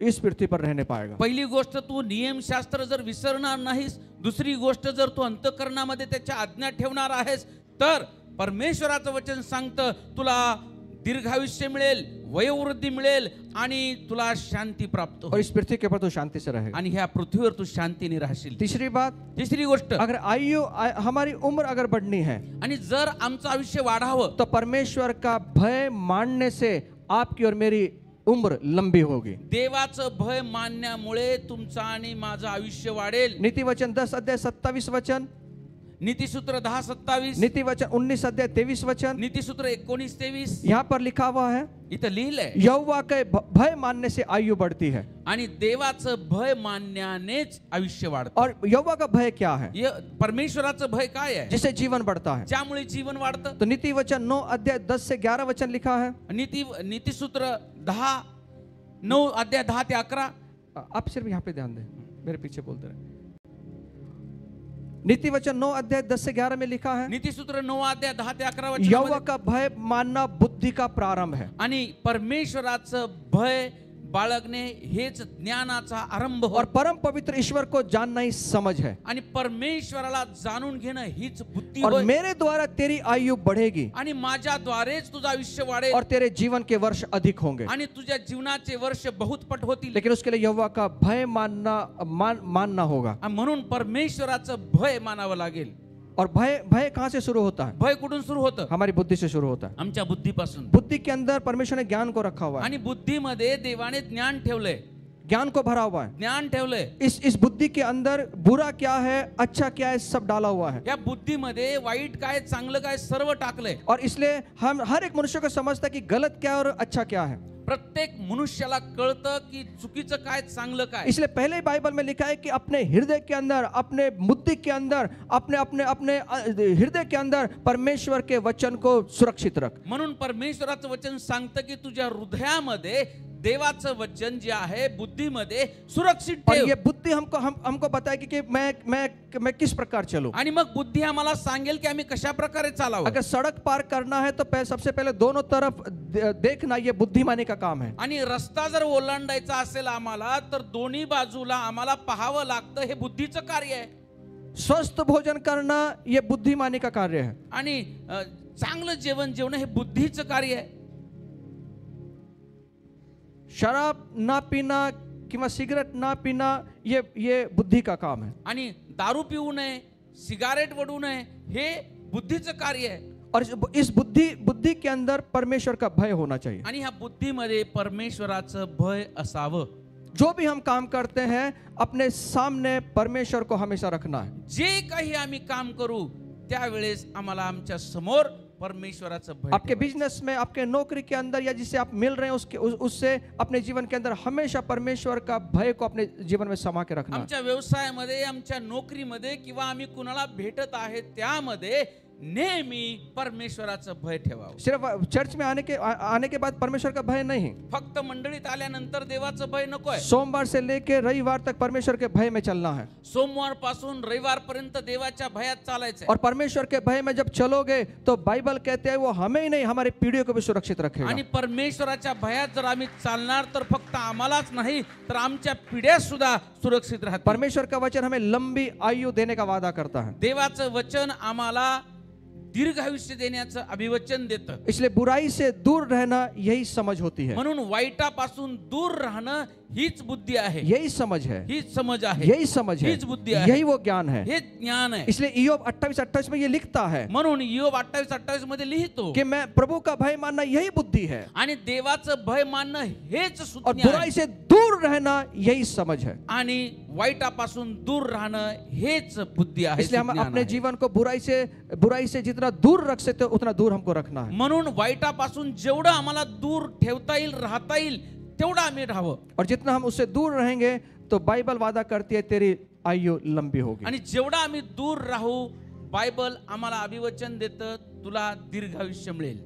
इस पृथ्वी पर रहने पाएगा. पहिली गोष्ट, तू नियमशास्त्र जर विसरणार नाहीस. दुसरी गोष्ट, जर तू अंतःकरणामध्ये त्याच्या आज्ञा ठेवणार आहेस तर परमेश्वराचं वचन सांगतं तुला दीर्घायुष्य मिळेल, वयोवृद्धी मिळेल आणि तुला शांती प्राप्त और होईल. इस पृथ्वी के ऊपर तू शांति से रहेगा. आणि ह्या पृथ्वीवर तू शांतीने राहशील. तीसरी बात, तिसरी गोष्ट, अगर हमारी उम्र अगर बढ़नी है, आणि जर आमचं आयुष्य वाढावं तो परमेश्वर का भय मानने से आपकी और मेरी उम्र लंबी होगी. देवाचं भय मानण्यामुळे तुमचं आणि माझं आयुष्य वाढेल. नीति वचन 10 अध्याय 27 वचन, नीतिसूत्र 10:27, नीति वचन 19 अध्याय 23 वचन, नीतिसूत्र 19:23 यहाँ पर लिखा हुआ है, इथं लिहिलंय. यहोवा के भय मानने से आयु बढ़ती है. आणि देवाचं भय मानण्यानेच आयुष्य वाढतं. और यहोवा का भय क्या है? परमेश्वराचं भय काय आहे? जिससे जीवन बढ़ता है. ज्यामुळे जीवन वाढतं. तो नीति वचन 9 अध्याय 10 से 11 वचन लिखा है. नीतिसूत्र 9 अध्याय 10 ते 11. आप सिर्फ यहाँ पे ध्यान दें, मेरे पीछे बोलते रहे. नीति वचन 9 अध्याय 10 से 11 में लिखा है, नीतिसूत्र 9 अध्याय 10 ते 11 यहोवा वचन. का भय मानना बुद्धि का प्रारंभ है. आणि परमेश्वराचं भय बाळगणे हेच ज्ञानाचा आरंभ और परम पवित्र ईश्वर को जानना ही समझ है. आणि परमेश्वराला जाणून घेणं हीच बुद्धी और होय. मेरे द्वारा तेरी आयु बढ़ेगी आणि माझ्याद्वारेच तुझं आयुष्य वाढेल. और तेरे जीवन के वर्ष अधिक होंगे. आणि तुझ्या जीवनाचे वर्ष बहुतपट होतील. लेकिन उसके लिए यहोवा का भय मानना होगा. म्हणून परमेश्वराचं भय मानावं लागेल. और भय कहाँ से शुरू होता है? भय कुठून सुरू होतं? हमारी बुद्धि से शुरू होता है. आमच्या बुद्धीपासून. बुद्धि के अंदर परमेश्वर ने ज्ञान को रखा हुआ है. आणि बुद्धीमध्ये देवाने ज्ञान ठेवलंय. ज्ञान को भरा हुआ है. ज्ञान ठेवलंय. इस बुद्धि के अंदर बुरा क्या है, अच्छा क्या है, सब डाला हुआ है. या बुद्धीमध्ये वाईट काय, चांगलं काय, सर्व टाकलंय. और इसलिए हम हर एक मनुष्य को समझता है कि गलत क्या और अच्छा क्या है. प्रत्येक मनुष्याला कळतं की चुकीचं काय, चांगलं काय. इसलिए पहले बाइबल में लिखा है कि अपने हृदय के अंदर, अपने बुद्धि के अंदर, अपने अपने अपने हृदय के अंदर परमेश्वर के वचन को सुरक्षित रख. म्हणून परमेश्वराचं वचन सांगतं की तुझ्या हृदयामध्ये देवाचं वचन जे आहे बुद्धीमध्ये सुरक्षित और ठेव. ये बुद्धि हमको बताएगी कि मैं किस प्रकार चलूं. आणि मग बुद्धी आम्हाला सांगेल की आम्ही कशा प्रकारे चालावं. अगर सड़क पार करना है तो सबसे पहले दोनों तरफ देखना, ये बुद्धिमानी का काम है. आणि रस्ता जर ओलांडायचा असेल आम्हाला तर दोन्ही बाजूला आम्हाला पाहावं लागतं. हे बुद्धीचं कार्य आहे. स्वस्थ भोजन करना ये बुद्धिमानी का कार्य है. आणि चांगलं जेवण जेवण हे बुद्धीचं कार्य आहे. शराब ना पीना किंवा सिगरेट ना पीना ये बुद्धि का काम है. आणि दारू पिऊ नये, सिगारेट वडू नये, हे बुद्धीचं कार्य आहे. और इस बुद्धि के अंदर परमेश्वर का भय होना चाहिए. आणि ह्या बुद्धीमध्ये परमेश्वराचं भय असावं. जो भी हम काम करते हैं अपने सामने परमेश्वर को हमेशा रखना है. जे काही आम्ही काम करू त्यावेळेस आम्हाला आमच्या समोर परमेश्वराचं भय. आपके बिजनेस में, आपके नौकरी के अंदर या जिससे आप मिल रहे हैं उससे अपने जीवन के अंदर हमेशा परमेश्वर का भय को अपने जीवन में समा के रखना. आमच्या व्यवसायामध्ये, आमच्या नोकरीमध्ये किंवा आम्ही कुणाला भेटत आहे त्यामध्ये नेहमी परमेश्वराचं भय ठेवावं. सिर्फ चर्च में आने के बाद परमेश्वर का भय नहीं. फक्त मंडळीत आल्यानंतर देवाचं भय नकोय. सोमवार से लेकर रविवार तक परमेश्वर के भय में चलना है. सोमवार पासून रविवार पर्यंत देवाच्या भयात चालायचंय. और परमेश्वर के भय में जब चलोगे तो बाइबल कहते हैं वो हमें ही नहीं हमारी पीढ़ियों को भी सुरक्षित रखेगा. आणि परमेश्वराच्या भयात जर आम्ही चालणार तर फक्त आम्हालाच नाही तर आमच्या पिढ्या सुद्धा सुरक्षित राहतील. परमेश्वर का वचन हमें लंबी आयु देने का वादा करता है. देवाचं वचन आम्हाला दीर्घ आयुष्य देण्याचं अभिवचन देतं. इसलिए बुराई से दूर रहना यही समझ होती है. म्हणून वाईटापासून दूर राहणं हीच बुद्धी आहे, यही समझ है, हीच समज आहे, यही समझ है, हीच बुद्धी आहे, यही वो ज्ञान है। हेच ज्ञान आहे. इसलिए इय्योब 28:28 में ये लिखता है म्हणून इयोब 28:28 मध्ये लिहितो कि मैं प्रभु का भय मानना यही बुद्धि है आणि देवाचं भय मानणं हेच और सुज्ञ आहे बुराई से दूर रहना यही समझ है। आणि वाईटापासून दूर राहणं हेच बुद्धी आहे, इसलिए हम सुज्ञान अपने आहे. जीवन को बुराई से जितना दूर रख सकते हो उतना दूर हमको रखना है। म्हणून वाईटापासून जेवढं आम्हाला दूर ठेवता येईल, राहता येईल, तेवढं आम्ही राहावं. और जितना हम उससे दूर रहेंगे तो बाइबल वादा करती है तेरी आयु लंबी होगी। आणि जेवढं आम्ही दूर राहू, बायबल आम्हाला अभिवचन देतं, तुला दीर्घायुष्य मिळेल.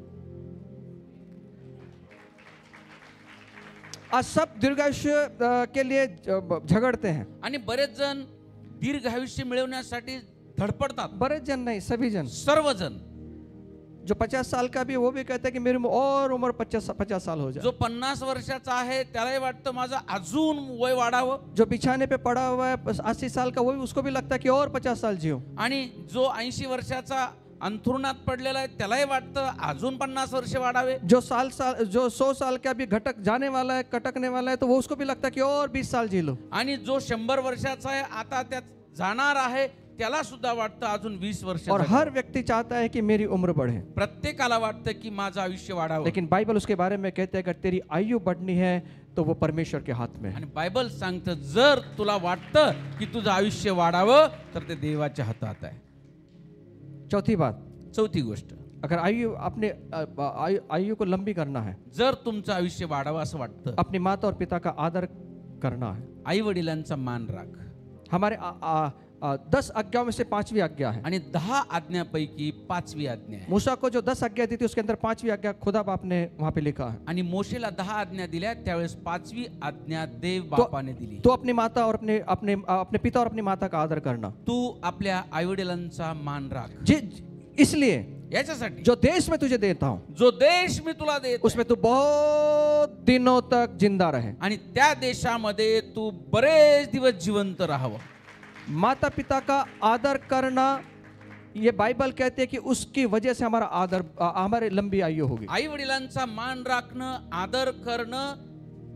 आज सब दीर्घायुष्य के लिए झगड़ते हैं। आणि बरेच जण दीर्घायुष्य मिळवण्यासाठी धडपडतात. बड़े जन नहीं, सभी जन। सर्वजण. जो 50 साल का भी वो भी कहते हैं कि मेरी और उम्र 50 साल हो जाए। जो 50 वर्षाचा आहे त्यालाही वाटतं माझं अजून वय वाढावं. जो बिछाने पे पड़ा हुआ है 80 साल का, वो भी उसको भी लगता है कि और 50 साल जियो। आणि जो 80 वर्षाचा अंथरुणात पडलेला आहे त्यालाही वाटतं अजून 50 वर्ष वाढावे. जो 100 साल का भी घटक जाने वाला है, कटकने वाला है, तो वो उसको भी लगता है कि और 20 साल जी लो। आणि जो 100 वर्षाचा आहे आता त्यात जाणार आहे त्याला सुद्धा वाटतं अजून 20 वर्ष. और हर व्यक्ति चाहता है कि मेरी उम्र बढ़े, प्रत्येकाला वाटतं की माझं आयुष्य वाढावं. लेकिन बाइबल उसके बारे में कहते हैं अगर तेरी आयु बढ़नी है तो वो परमेश्वर के हाथ में है। आणि बायबल सांगतं जर तुला वाटतं की तुझं आयुष्य वाढावं तर ते देवाच्या हातात आहे. चौथी बात, चौथी गोष्ट, अगर आयु को लंबी करना है, जर तुमचं आयुष्य वाढावं असं वाटतं, अपनी माता और पिता का आदर करना है। आई वडिलांचा मान राख. हमारे 10 आज्ञाओं में से 5वीं आज्ञा है। आणि 10 आज्ञापैकी 5वी आज्ञा आहे. मूसा को जो 10 आज्ञा दी थी उसके अंदर 5वीं आज्ञा खुदा बाप ने वहां पे लिखा है। आणि मोशेला 10 आज्ञा दिल्या, त्यावेळेस 5वी आज्ञा देव बापाने दिली. तो अपनी माता और अपने पिता और अपनी माता का आदर करना। तू आपल्या आई वडिलांचा मान राख. इसलिए याच्यासाठी जो देश में तुझे देता हूं, जो देश मी तुला देत उसमें तू बहुत दिनों तक जिंदा रहे। आणि त्या देशामध्ये तू बरेच दिवस जिवंत राहावं. माता पिता का आदर करना, ये बाइबल कहते हैं कि उसकी वजह से हमारी लंबी आयु होगी। आई वडिलांचा मान राखणं, आदर करणं,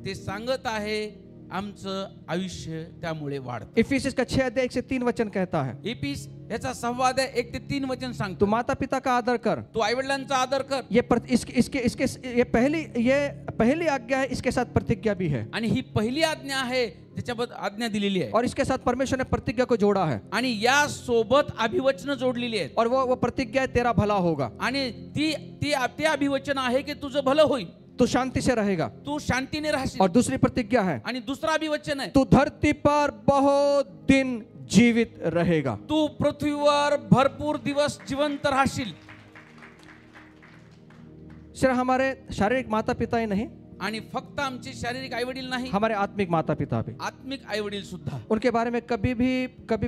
ते सांगत आहे आमचं आयुष्य त्यामुळे वाढतं. इफिसियंस का 6 अध्याय 1 से 3 वचन कहता है इफिस याचा संवाद आहे 1 ते 3 वचन सांगतो. तू माता पिता का आदर कर, तू आई वडिलांचा आदर कर. ये पहली आज्ञा है, इसके साथ प्रतिज्ञा भी है। आणि ही पहिली आज्ञा आहे त्याच्याबद्दल आज्ञा दिलेली आहे. और इसके साथ परमेश्वर ने प्रतिज्ञा को जोड़ा है, आणि या सोबत अभिवचन जोडलेली आहेत. और वो प्रतिज्ञा है तेरा भला होगा। आणि ती अभिवचन आहे की तुझं भलं होईल, तू शांति से रहेगा। तू शांतीने राहशील. और दूसरी प्रतिज्ञा है आणि दुसरा अभिवचन आहे तू धरती पर बहुत दिन जीवित रहेगा। तू पृथ्वीवर भरपूर दिवस जिवंत राहशील. सिर्फ हमारे शारीरिक माता पिता ही नहीं, आणि फक्त आमचे शारीरिक आई वडील नाही, हमारे आत्मिक माता पिता भी, आत्मिक आई वडील सुद्धा. उनके बारे में कभी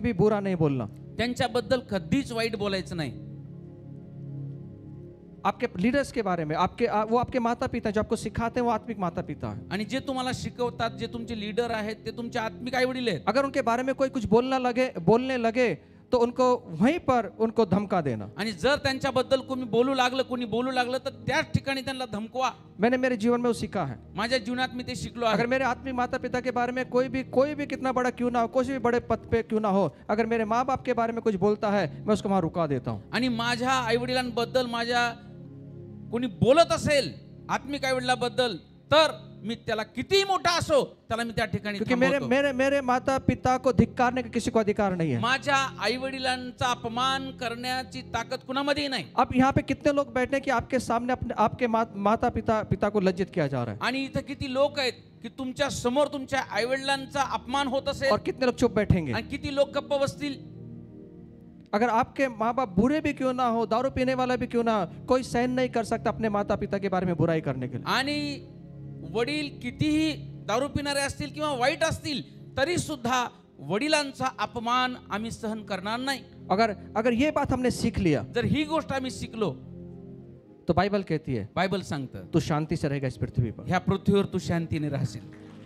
भी बुरा नहीं बोलना। त्यांच्याबद्दल कधीच वाईट बोलायचं नाही. आपके लीडर्स के बारे में, वो आपके माता पिता जो आपको सिखाते हैं वो आत्मिक माता पिता है। आणि जे तुम्हाला शिकवतात, जे तुमचे लीडर आहेत, ते तुमचे आत्मिक आई वडील आहेत. अगर उनके बारे में कोई कुछ बोलने लगे तो उनको वहीं पर उनको धमका देना। आणि जर त्यांच्याबद्दल कोणी बोलू लागलं तर त्याच ठिकाणी त्यांना धमकवा. मैंने मेरे जीवन में वो सीखा है। माझ्या जीवनात मी ते शिकलो आहे. अगर मेरे आत्मिक माता पिता के बारे में कोई भी कितना बड़ा क्यों ना हो, कोई भी बड़े पद पे क्यों ना हो, अगर मेरे माँ बाप के बारे में कुछ बोलता है मैं उसको वहां रुका देता हूँ। आणि माझ्या आई वडिलांबद्दल माझ्या कोणी बोलत असेल आत्मिक आई वडिलांबद्दल, तर मी त्याला किती मोठा असो त्याला मी त्या ठिकाणी क्योंकि थांबवतो. मेरे माता पिता को धिक्कारने का किसी को अधिकार नहीं है। माझ्या आई वडिलांचा अपमान करण्याची ताकद कुणामध्येही नाही. अब यहाँ पे कितने लोग बैठे हैं कि आपके सामने आपके माता पिता को लज्जित किया जा रहा है, आणि इथं किती लोक आहेत की तुमच्या समोर तुमच्या आई वडिलांचा अपमान होत असेल, और कितने लोग चुप बैठेंगे। आणि किती लोक गप्प बसतील. अगर आपके माँ बाप बुरे भी क्यों ना हो, दारू पीने वाला भी क्यों ना हो, कोई सहन नहीं कर सकता अपने माता पिता के बारे में बुराई करने के लिए। आणि वडील कितीही दारू पिणारे असतील किंवा वाईट असतील तरी सुद्धा वडिलांचा अपमान आम्ही सहन करणार नाही. अगर ये बात हमने सीख लिया, जर ही गोष्ट आम्ही शिकलो, तो बाइबल कहती है बायबल सांगतं तू शांति से रहेगा इस पृथ्वी पर। ह्या पृथ्वीवर तू शांतीने राहशील.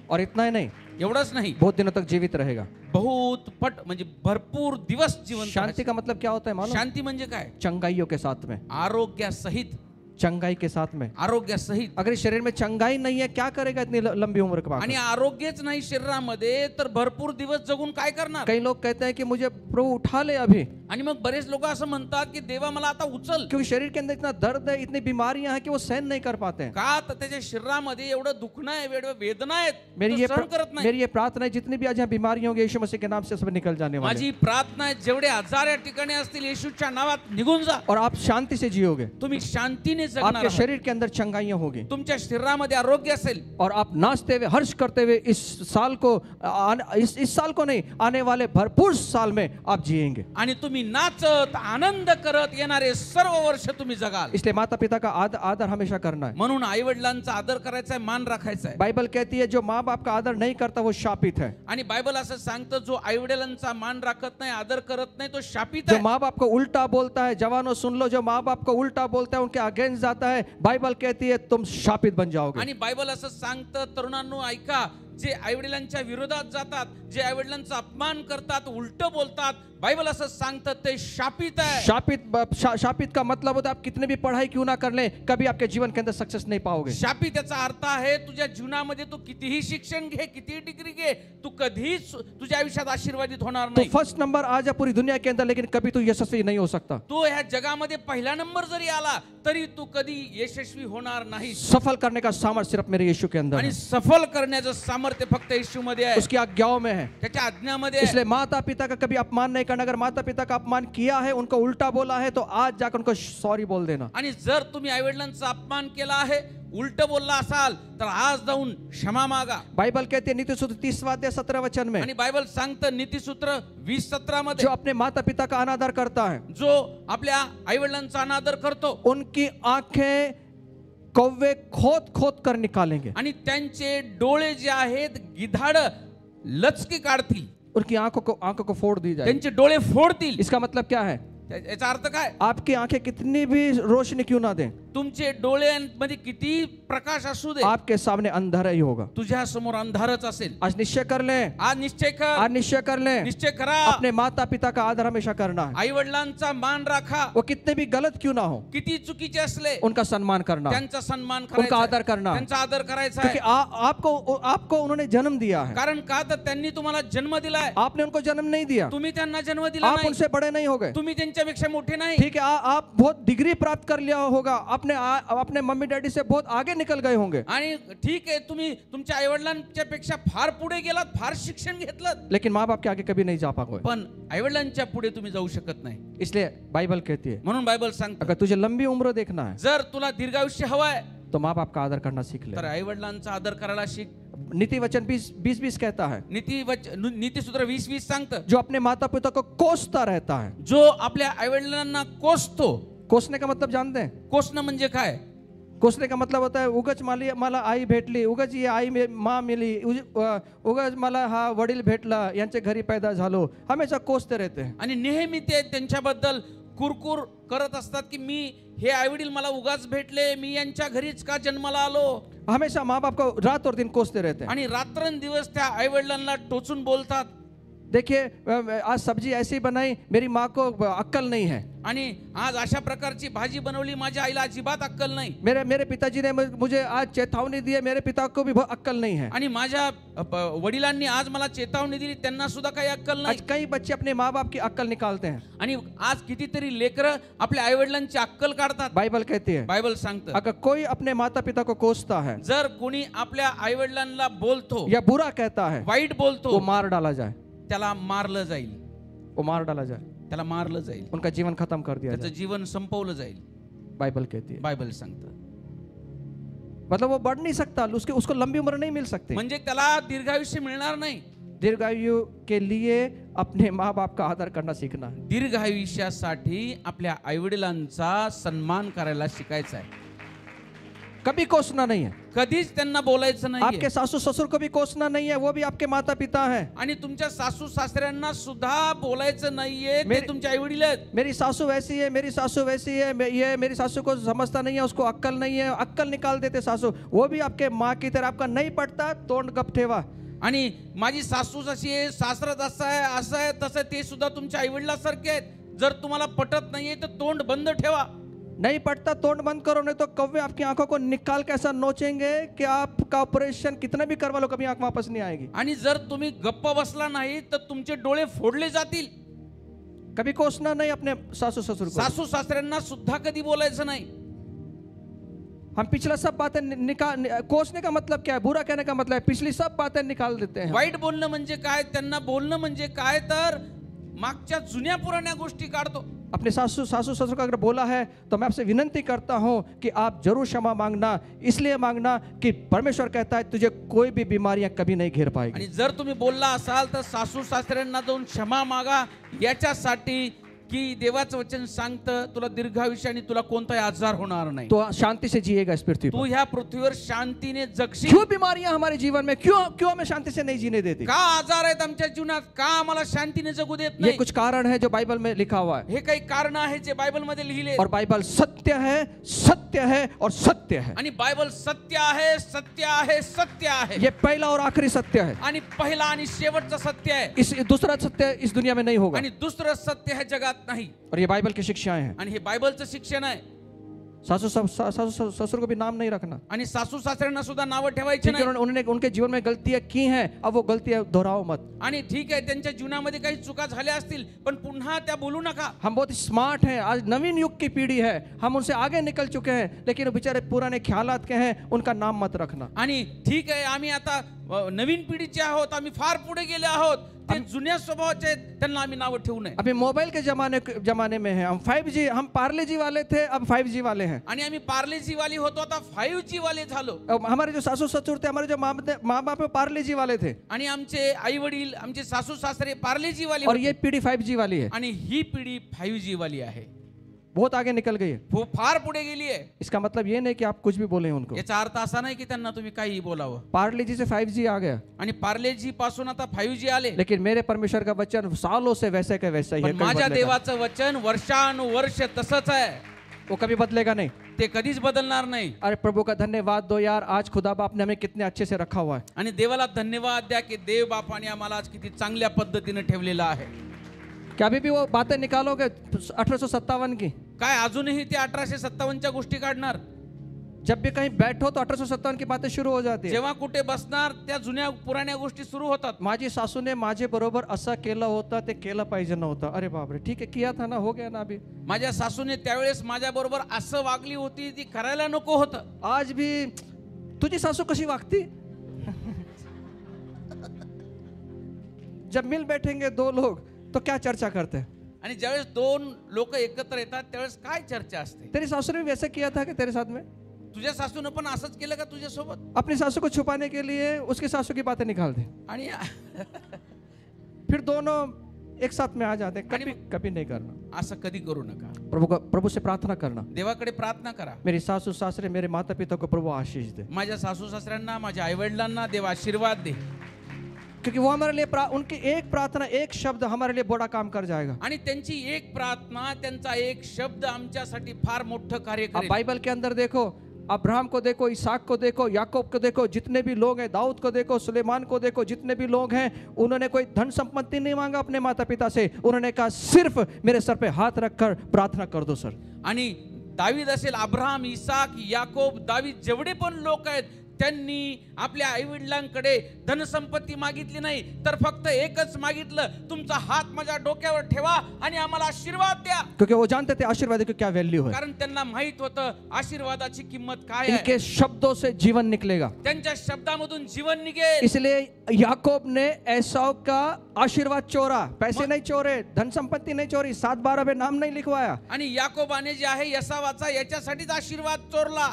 और इतना ही नहीं, एवढंच नाही, बहुत दिनों तक जीवित रहेगा। बहुत पट म्हणजे भरपूर दिवस जीवन. शांति का मतलब क्या होता है मालूम? शांती म्हणजे काय? चंगाइयों के साथ में, आरोग्यासहित. चंगाई के साथ में। आरोग्यासहित। अगर इस शरीर में चंगाई नहीं है, क्या करेगा इतनी लंबी उम्र के बाद? आणि आरोग्यच नाही शरीरामध्ये तर भरपूर दिवस जगून काय करणार? कई लोग कहते हैं कि मुझे प्रभु उठा ले अभी, आणि मग बरेच लोक असं म्हणतात की देवा मला आता उचल. क्योंकि शरीर के अंदर इतना दर्द है, इतनी बीमारियां हैं कि वो सहन नहीं कर पाते हैं। का तर त्याच्या शरीरामध्ये एवढं दुखणं आहे, एवढं वेदना आहेत, मेरी तो ये सहन करत नाही. मेरी ये प्रार्थना है, जितनी भी आज यहाँ बीमारियां होंगी यीशु मसीह के नाम से सब निकल जाने वाले माझी प्रार्थना आहे जेवढे आजार या ठिकाणी असतील येशूच्या नावात निघून जा. और आप शांति से जियोगे, तुम्ही शांतीने जगणार आपके आहात. शरीर के अंदर चंगाइयां होगी तुमच्या शरीरामध्ये आरोग्य असेल और आप नाचते हुए हर्ष करते हुए इस साल को इस साल को नहीं, आने वाले भरपूर साल में आप जिएंगे। आणि तुम्ही नाचत आनंद करत येणारे सर्व वर्ष तुम्ही जगाल. इसलिए माता पिता का आदर हमेशा करना है। म्हणून आई वडिलांचा आदर करायचा आहे, मान राखायचा आहे. बाइबल कहती है जो माँ बाप का आदर नहीं करता वो शापित है। आणि बायबल असं सांगतं जो आई वडिलांचा मान राखत नाही, आदर करत नाही, तो शापित जो आहे. माँ बाप को उल्टा बोलता है, जवानों सुन लो, जो माँ बाप को उल्टा बोलता है उनके अगेंस्ट जाता है, बाइबल कहती है तुम शापित बन जाओगे। आणि बायबल असं सांगतं तरुणांनो ऐका, जे आई वडिलांच्या विरोधात जातात, जे आई वडिलांचा अपमान करतात, उलट बोलतात, बायबल असं सांगतं ते शापित आहे. शापित का मतलब होता है आप कितने भी पढ़ाई क्यों ना कर लें, कभी आपके जीवन के अंदर सक्सेस नहीं पाओगे। शापित याचा अर्थ आहे तुझ्या जीवनामध्ये तू कितीही शिक्षण घे, कितीही डिग्री घे, तू कधीच तुझ्या आयुष्यात आशीर्वादित होणार तो नाही. फर्स्ट नंबर आ जा पूरी दुनिया के अंदर, लेकिन कभी तू यशस्वी नहीं हो सकता। तू ह्या जगामध्ये पहिला नंबर जरी आला तरी तू कधी यशस्वी होणार नाही. सफल करने का सामर्थ्य सिर्फ मेरे यीशु के अंदर आणि है, सफल करण्याचं सामर्थ्य फक्त येशूमध्ये आहे, उसकी आज्ञाओं में है। त्याच्या आज्ञामध्ये आहे. इसलिए माता पिता का कभी अपमान नहीं करना। अगर माता पिता का अपमान किया है, उनको उल्टा बोला है, तो आज जाकर उनको सॉरी बोल देना। आणि जर तुम्ही आई वडिलांचा अपमान केला आहे, उलट बोलला असाल तर आज जाऊन क्षमा मागा. बाइबल कहते हैं नीतिसूत्र 30वां अध्याय 17 वचन में, आणि बायबल सांगतं नीतिसूत्र 20:17 मध्ये जो अपने माता पिता का अनादर करता है जो आपल्या आई वडिलांचा अनादर करतो उनकी आंखें कौवे खोद खोद कर निकालेंगे, आणि त्यांचे डोळे जे आहेत गिधाड लचके काढतील, उनकी आंखों को फोड़ दी जाए। त्यांचे डोळे फोडतील. इसका मतलब क्या है? याचा अर्थ काय? आपकी आंखें कितनी भी रोशनी क्यों ना दें, तुमचे डोळ्यांमध्ये किती प्रकाश असू दे, आपके सामने अंधारा ही होगा। तुझ्या समोर अंधारच असेल. आज निश्चय कर लें, आज निश्चय कर, आज निश्चय कर लें, निश्चय करा, अपने माता पिता का आदर हमेशा करना है। आई वडिलांचा मान राखा, वो कितने भी गलत क्यों ना हो, किती चुकीचे असले उनका सम्मान करना, त्यांचा सन्मान उनका करायचा, आदर करना, त्यांचा आदर करायचा क्योंकि आहे. आपको उन्होंने जन्म दिया है। कारण का तर त्यांनी तुम्हाला जन्म दिलाय, आपने उनको जन्म नहीं दिया, तुम्ही त्यांना जन्म दिला आप नाही, उनसे बड़े नहीं हो गए। तुम्ही त्यांच्यापेक्षा मोठे नाही. ठीक है, आप बहुत डिग्री प्राप्त कर लिया होगा, अपने मम्मी डैडी से बहुत आगे निकल गए होंगे, आणि ठीक आहे तुम्ही तुमच्या आई वडिलांच्या पेक्षा फार पुढे गेलात, फार शिक्षण घेतलं, लेकिन माँ बाप के आगे कभी नहीं जा पाओगे। पण आई वडिलांच्या पुढे तुम्ही जाऊ शकत नाही. इसलिए बाइबल कहती है म्हणून बायबल सांगतं अगर तुझे लंबी उम्र देखना है जर तुला दीर्घायुष्य हवंय तो माँ बाप का आदर करना सीख ले। तर आई वडिलांचा आदर करायला शिक. नीति वचन 20:20 कहता है नीतिसूत्र 20:20 सांगतं जो अपने माता पिता को कोसता रहता है। जो आपल्या आई वडिलांना कोसतो. कोसने का मतलब जानते हैं? कोसणं म्हणजे काय? कोसने का मतलब होता है उगच मला आई भेटली, उगच ही आई माँ मिली, उगच मला हा वडील भेटला, यांच्या घरी पैदा झालो, हमेशा कोसते रहते हैं। आणि नेहमी ते त्यांच्याबद्दल कुरकुर करत असतात की मी हे आई वडील मला उगाच भेटले, मी यांच्या घरीच का जन्माला आलो. हमेशा माँ बाप को रात और दिन कोसते रहते हैं। आणि रात्रंदिवस त्या आई वडिलांना टोचून बोलतात. देखिए आज सब्जी ऐसी बनाई, मेरी माँ को अक्कल नहीं है, आणि आज अशा प्रकारची भाजी बनवली, माझ्या आईला अजिबात अक्कल नाही. मेरे पिताजी ने मुझे आज चेतावनी दी है, मेरे पिता को भी बहुत अक्कल नहीं है। आणि माझ्या वडिलांनी आज मला चेतावणी दिली, त्यांना सुद्धा काही अक्कल नाही. आज कई बच्चे अपने माँ बाप की अक्कल निकालते हैं। आणि आज कितीतरी लेकरं आपल्या आई वडिलांची अक्कल काढतात. बाइबल कहती है बायबल सांगतं अगर कोई अपने माता पिता को कोसता है जर कोणी आपल्या आई वडिलांना बोलतो या बुरा कहता है, वाईट बोलतो, वो मार डाला जाए, त्याला मारलं जाईल, वो मार डाला जाए, त्याला मारलं जाईल, उनका जीवन खत्म कर दिया त्याचं जाए। जीवन संपवलं जाईल. बाइबल कहती है बायबल सांगतं मतलब वो बढ़ नहीं सकता, उसको लंबी उम्र नहीं मिल सकती। म्हणजे त्याला दीर्घायुष्य मिळणार नाही. दीर्घायु के लिए अपने माँ बाप का आदर करना सीखना है। दीर्घायुष्यासाठी आपल्या आई वडिलांचा सन्मान करायला शिकायचं आहे. कभी कोसना नहीं है, कधीच त्यांना बोलायचं नाही. आपके सासू ससुर को भी कोसना नहीं है, वो भी आपके माता पिता हैं। आणि तुमच्या सासू सासऱ्यांना सुद्धा बोलायचं नाहीये, ते तुमचे आई वडील आहेत. मेरी सासू वैसी है, मेरी सासू वैसी है, ये मेरी सासू को समझता नहीं है, उसको अक्कल नहीं है, अक्कल निकाल देते सासू, वो भी आपके माँ की तरह। आपका नहीं पड़ता तोंड गप ठेवा। आणि माझी सासू जशी आहे, सासरा जसा आहे, असं आहे तसं, ते सुद्धा तुमच्या आई वडिलांसारखे आहेत. जर तुम्हाला पटत नाहीये तर तोंड बंद ठेवा. नहीं पड़ता तोंड बंद करो, नहीं तो कौवे आपकी आंखों को निकाल के ऐसा नोचेंगे कि आपका ऑपरेशन कितना भी करवा लो कभी आंख वापस नहीं आएगी। आणि जर तुम्ही गप्प बसला नाही तर तुमचे डोळे फोडले जातील. कभी कोसना नहीं अपने सासू ससुर को। सासू सासऱ्यांना सुद्धा कधी बोलायचं नाही. हम पिछला सब बातें कोसने का मतलब क्या है, बुरा कहने का मतलब है पिछली सब बातें निकाल देते हैं। वाईट बोलणं म्हणजे काय, त्यांना बोलणं म्हणजे काय, तर मागच्या जुन्या पुराण्या गोष्टी काढतो. अपने सासू ससुर का अगर बोला है तो मैं आपसे विनंती करता हूं कि आप जरूर क्षमा मांगना, इसलिए मांगना कि परमेश्वर कहता है तुझे कोई भी बीमारियां कभी नहीं घेर पाएगी। आणि जर तुम्ही बोलला असाल तर सासू सासऱ्यांना जाऊन क्षमा मागा, याच्यासाठी की देवाचं वचन सांगतं तुला दीर्घायुष्य आणि तुला कोणताही आजार होणार नाही. तो शांति से जिएगा इस पृथ्वी तू पर। ह्या पृथ्वीवर शांतीने जगशील. क्यों बीमारियां हमारे जीवन में, क्यों हमें शांति से नहीं जीने देती? का आजार आहेत आमच्या जीवनात, का आम्हाला शांतीने जगू देत ये नाही? कुछ कारण है जो बाइबल में लिखा हुआ है, हे काही कारण आहे जे बायबल मध्ये लिहिले. और बाइबल सत्य है, सत्य है और सत्य है। आणि बायबल सत्य आहे, सत्य आहे, सत्य आहे. ये पहला और आखिरी सत्य है। आणि पहिला आणि शेवटचं सत्य आहे. इस दूसरा सत्य इस दुनिया में नहीं होगा, आणि दुसरं सत्य हे जगात नाही. और ये बाइबल की शिक्षाएं हैं। आणि हे बायबलचं शिक्षण आहे. सासू ससुर को भी नाम नहीं रखना, आणि सासू सासऱ्यांना सुद्धा नावं ठेवायची क्योंकि नाही. उन्होंने उनके जीवन में गलतियां की हैं, अब वो गलतियां दोहराओ मत। आणि ठीक आहे त्यांच्या जीवनामध्ये काही चुका झाल्या असतील पण पुन्हा त्या बोलू नका. हम बहुत स्मार्ट हैं, आज नवीन युग की पीढ़ी है, हम उनसे आगे निकल चुके हैं, लेकिन वो बेचारे पुराने ख्यालात के हैं, उनका नाम मत रखना। आणि ठीक आहे आम्ही आता नवीन पिढीचे आहोत, आम्ही फार पुढे गेले आहोत, ते जुन्या स्वभावाचे आहेत, त्यांना आम्ही नावं ठेवू नये. अभी मोबाइल के जमाने में है, हम 5G, हम पार्ले जी वाले थे, अब 5G वाले हैं। आणि आम्ही पार्लेजी वाली होतो, आता 5G वाले झालो. हमारे जो सासू ससुर थे, हमारे जो माँ बाप पार्ले जी वाले थे, आणि आमचे आई वडील, आमचे सासू सासरे पार्लेजी वाले और होते. ये पीढ़ी 5G वाली है, आणि ही पिढी 5G वाली आहे, बहुत आगे निकल गई है। वो फार पुढे गेली आहे. इसका मतलब ये नहीं कि आप कुछ भी बोले उनको। याचा अर्थ असा नाही की त्यांना तुम्ही काही बोलावं. पार्ले जी से 5G आ गया, आणि पार्लेजी पासून आता 5G आले. लेकिन मेरे परमेश्वर का वचन सालों से वैसे का वैसा ही है, पण कभी माझ्या बदलेगा देवाचं वचन वर्षानुवर्ष तसंच आहे, वो कभी बदलेगा नहीं। ते कधीच बदलणार नाही. अरे प्रभु का धन्यवाद दो यार, आज खुदा बाप ने हमें कितने अच्छे से रखा हुआ है। आणि देवाला धन्यवाद द्या की देव बापाने आम्हाला आज किती चांगल्या पद्धतीने ठेवलेलं आहे. क्या अभी भी वो बातें निकालोगे 1857 की? काय अजूनही ते 1857च्या गोष्टी काढणार? जब भी कहीं बैठो तो 1857 की बातें शुरू हो जाती है। जेव्हा कुठे बसणार त्या जुन्या पुराण्या गोष्टी सुरू होतात. माझी सासूने माझे बरोबर असं केलं होतं, ते केलं पाहिजे नव्हतं। अरे बापरे, ठीक है किया था ना, हो गया ना अभी। माझ्या सासूने त्यावेळेस माझ्या बरोबर असं वागली होती, ती करायला नको होतं. आज भी तुझी सासू कशी वागती? जब मिल बैठेंगे दो लोग तो क्या चर्चा करते हैं? आणि ज्यावेळेस दोन लोक एकत्र येतात त्यावेळेस काय चर्चा असते? तेरी सासू ने भी वैसे किया था कि तेरे साथ में? तुझ्या सासूनं पण असंच केलं का तुझ्यासोबत? अपनी सासू को छुपाने के लिए उसकी सासू की बातें निकाल दे, आणि फिर दोनों एक साथ में आ जाते हैं। कभी कभी नहीं करना। असं कधी करू नका. प्रभु से प्रार्थना करना, देवाकडे प्रार्थना करा. मेरी सासू सासरे मेरे माता पिता को प्रभु आशीष दे, माझ्या सासू सासऱ्यांना, माझ्या आई वडिलांना देव आशीर्वाद दे, क्योंकि वो हमारे लिए उनकी एक प्रार्थना, एक शब्द हमारे लिए बड़ा काम कर जाएगा। आणि त्यांची एक प्रार्थना, त्यांचा एक शब्द आमच्यासाठी फार मोठं कार्य आप करेल. बाइबल के अंदर देखो, अब्राहम को देखो, इसहाक को देखो, याकूब को देखो, जितने भी लोग हैं, दाऊद को देखो, सुलेमान को देखो, जितने भी लोग हैं, उन्होंने कोई धन संपत्ति नहीं मांगा अपने माता पिता से। उन्होंने कहा सिर्फ मेरे सर पे हाथ रखकर प्रार्थना कर दो सर। आणि दावीद असेल, अब्राहम, इसाक, याकोब, दावीद, जेवढे पण लोक आहेत त्यांनी आपल्या आई वडिलांकडे धनसंपत्ती मागितली नाही, तर फक्त एकच मागितलं, तुमचा हात माझ्या डोक्यावर ठेवा आणि आम्हाला आशीर्वाद द्या. क्योंकि वो जानते थे आशीर्वाद की क्या वैल्यू है। कारण त्यांना माहित होतं आशीर्वादाची किंमत काय आहे. इनके शब्दों से जीवन निकलेगा। त्यांच्या शब्दामधून जीवन निघेल. इसलिए याकूब ने एसाव का आशीर्वाद चोरा, पैसे नहीं चोरे, धन संपत्ति नहीं चोरी, 7-12 में नाम नहीं लिखवाया। आणि याकोबाने जे आहे यसावाचा याच्यासाठीच आशीर्वाद चोरला,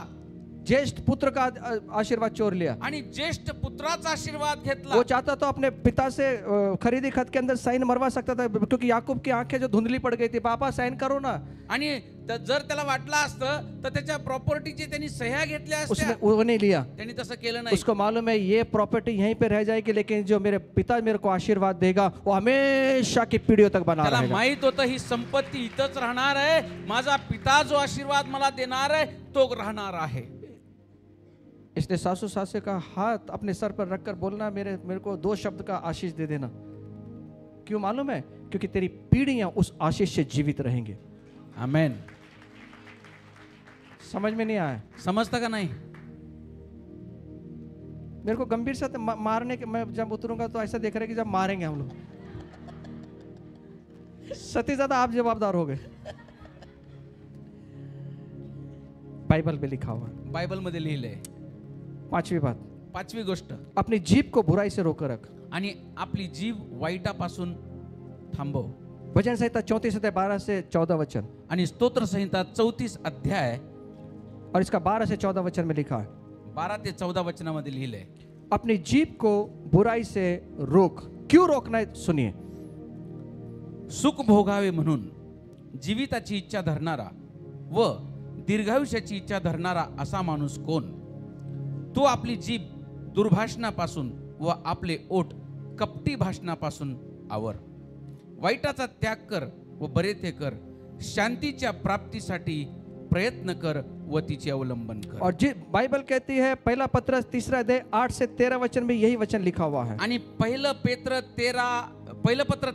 ज्येष्ठ पुत्र का आशीर्वाद चोर लिया। आणि ज्येष्ठ पुत्राचा आशीर्वाद घेतला. वो चाहता तो अपने पिता से खरीदी खत के अंदर साइन मरवा सकता था, क्योंकि याकूब की आंखें जो धुंधली पड़ गई थी, पापा साइन करो ना। आणि जर त्याला वाटलं असतं तर त्याच्या प्रॉपर्टीचे त्यांनी सह्या घेतल्या असत्या, उसने वो नहीं लिया। त्यांनी तसं केलं नाही. उसको मालूम है ये प्रॉपर्टी यहीं पे रह जाएगी, लेकिन जो मेरे पिता मेरे को आशीर्वाद देगा वो हमेशा की पीढ़ियों तक बना त्याला रहेगा। माहित होतं ही संपत्ती इथंच राहणार आहे, माझा पिता जो आशीर्वाद मला देणार आहे तो राहणार आहे. इसलिए सासू सासे का हाथ अपने सर पर रखकर बोलना, मेरे को 2 शब्द का आशीष दे देना। क्यों मालूम है? क्योंकि तेरी पीढ़ियां उस आशीष से जीवित रहेंगे। आमेन. समझ में नहीं आया। समजतं का नाही? मेरे को गंभीर से मारने के, मैं जब उतरूंगा तो ऐसा देख रहे कि जब मारेंगे हम लोग। सती ज्यादा आप जवाबदार हो गए। बाइबल में लिखा हुआ है। बायबलमध्ये लिहिलंय। पांचवी बात, पाचवी गोष्ट, अपनी जीभ को बुराई से रोकर रख। आणि आपली जीभ वाईटापासून थांबव. भजन संहिता 34 अध्याय 12 से 14 वचन, आणि स्तोत्र संहिता 34 अध्याय और इसका 12 से 14 वचन में लिखा है, 12 ते 14 वचनामध्ये लिहिलंय, अपनी जीभ को बुराई से रोक। क्यों रोकना है सुनिए। सुख भोगावे म्हणून जीविताची इच्छा धरणारा व दीर्घायुष्याची इच्छा धरणारा असा माणूस कोण? तू आपली जीभ दुर्भाषणापासून व आपले ओठ कपटी भाषणापासून आवर. वाईटाचा त्याग कर व बरे ते कर. शांतीच्या प्राप्तीसाठी प्रयत्न कर व तिचे अवलंबन कर. और बाइबल कहती है, पहला पत्रस 3 अध्याय 8 से 13 वचन में यही वचन लिखा हुआ है। आणि पहिलं पत्र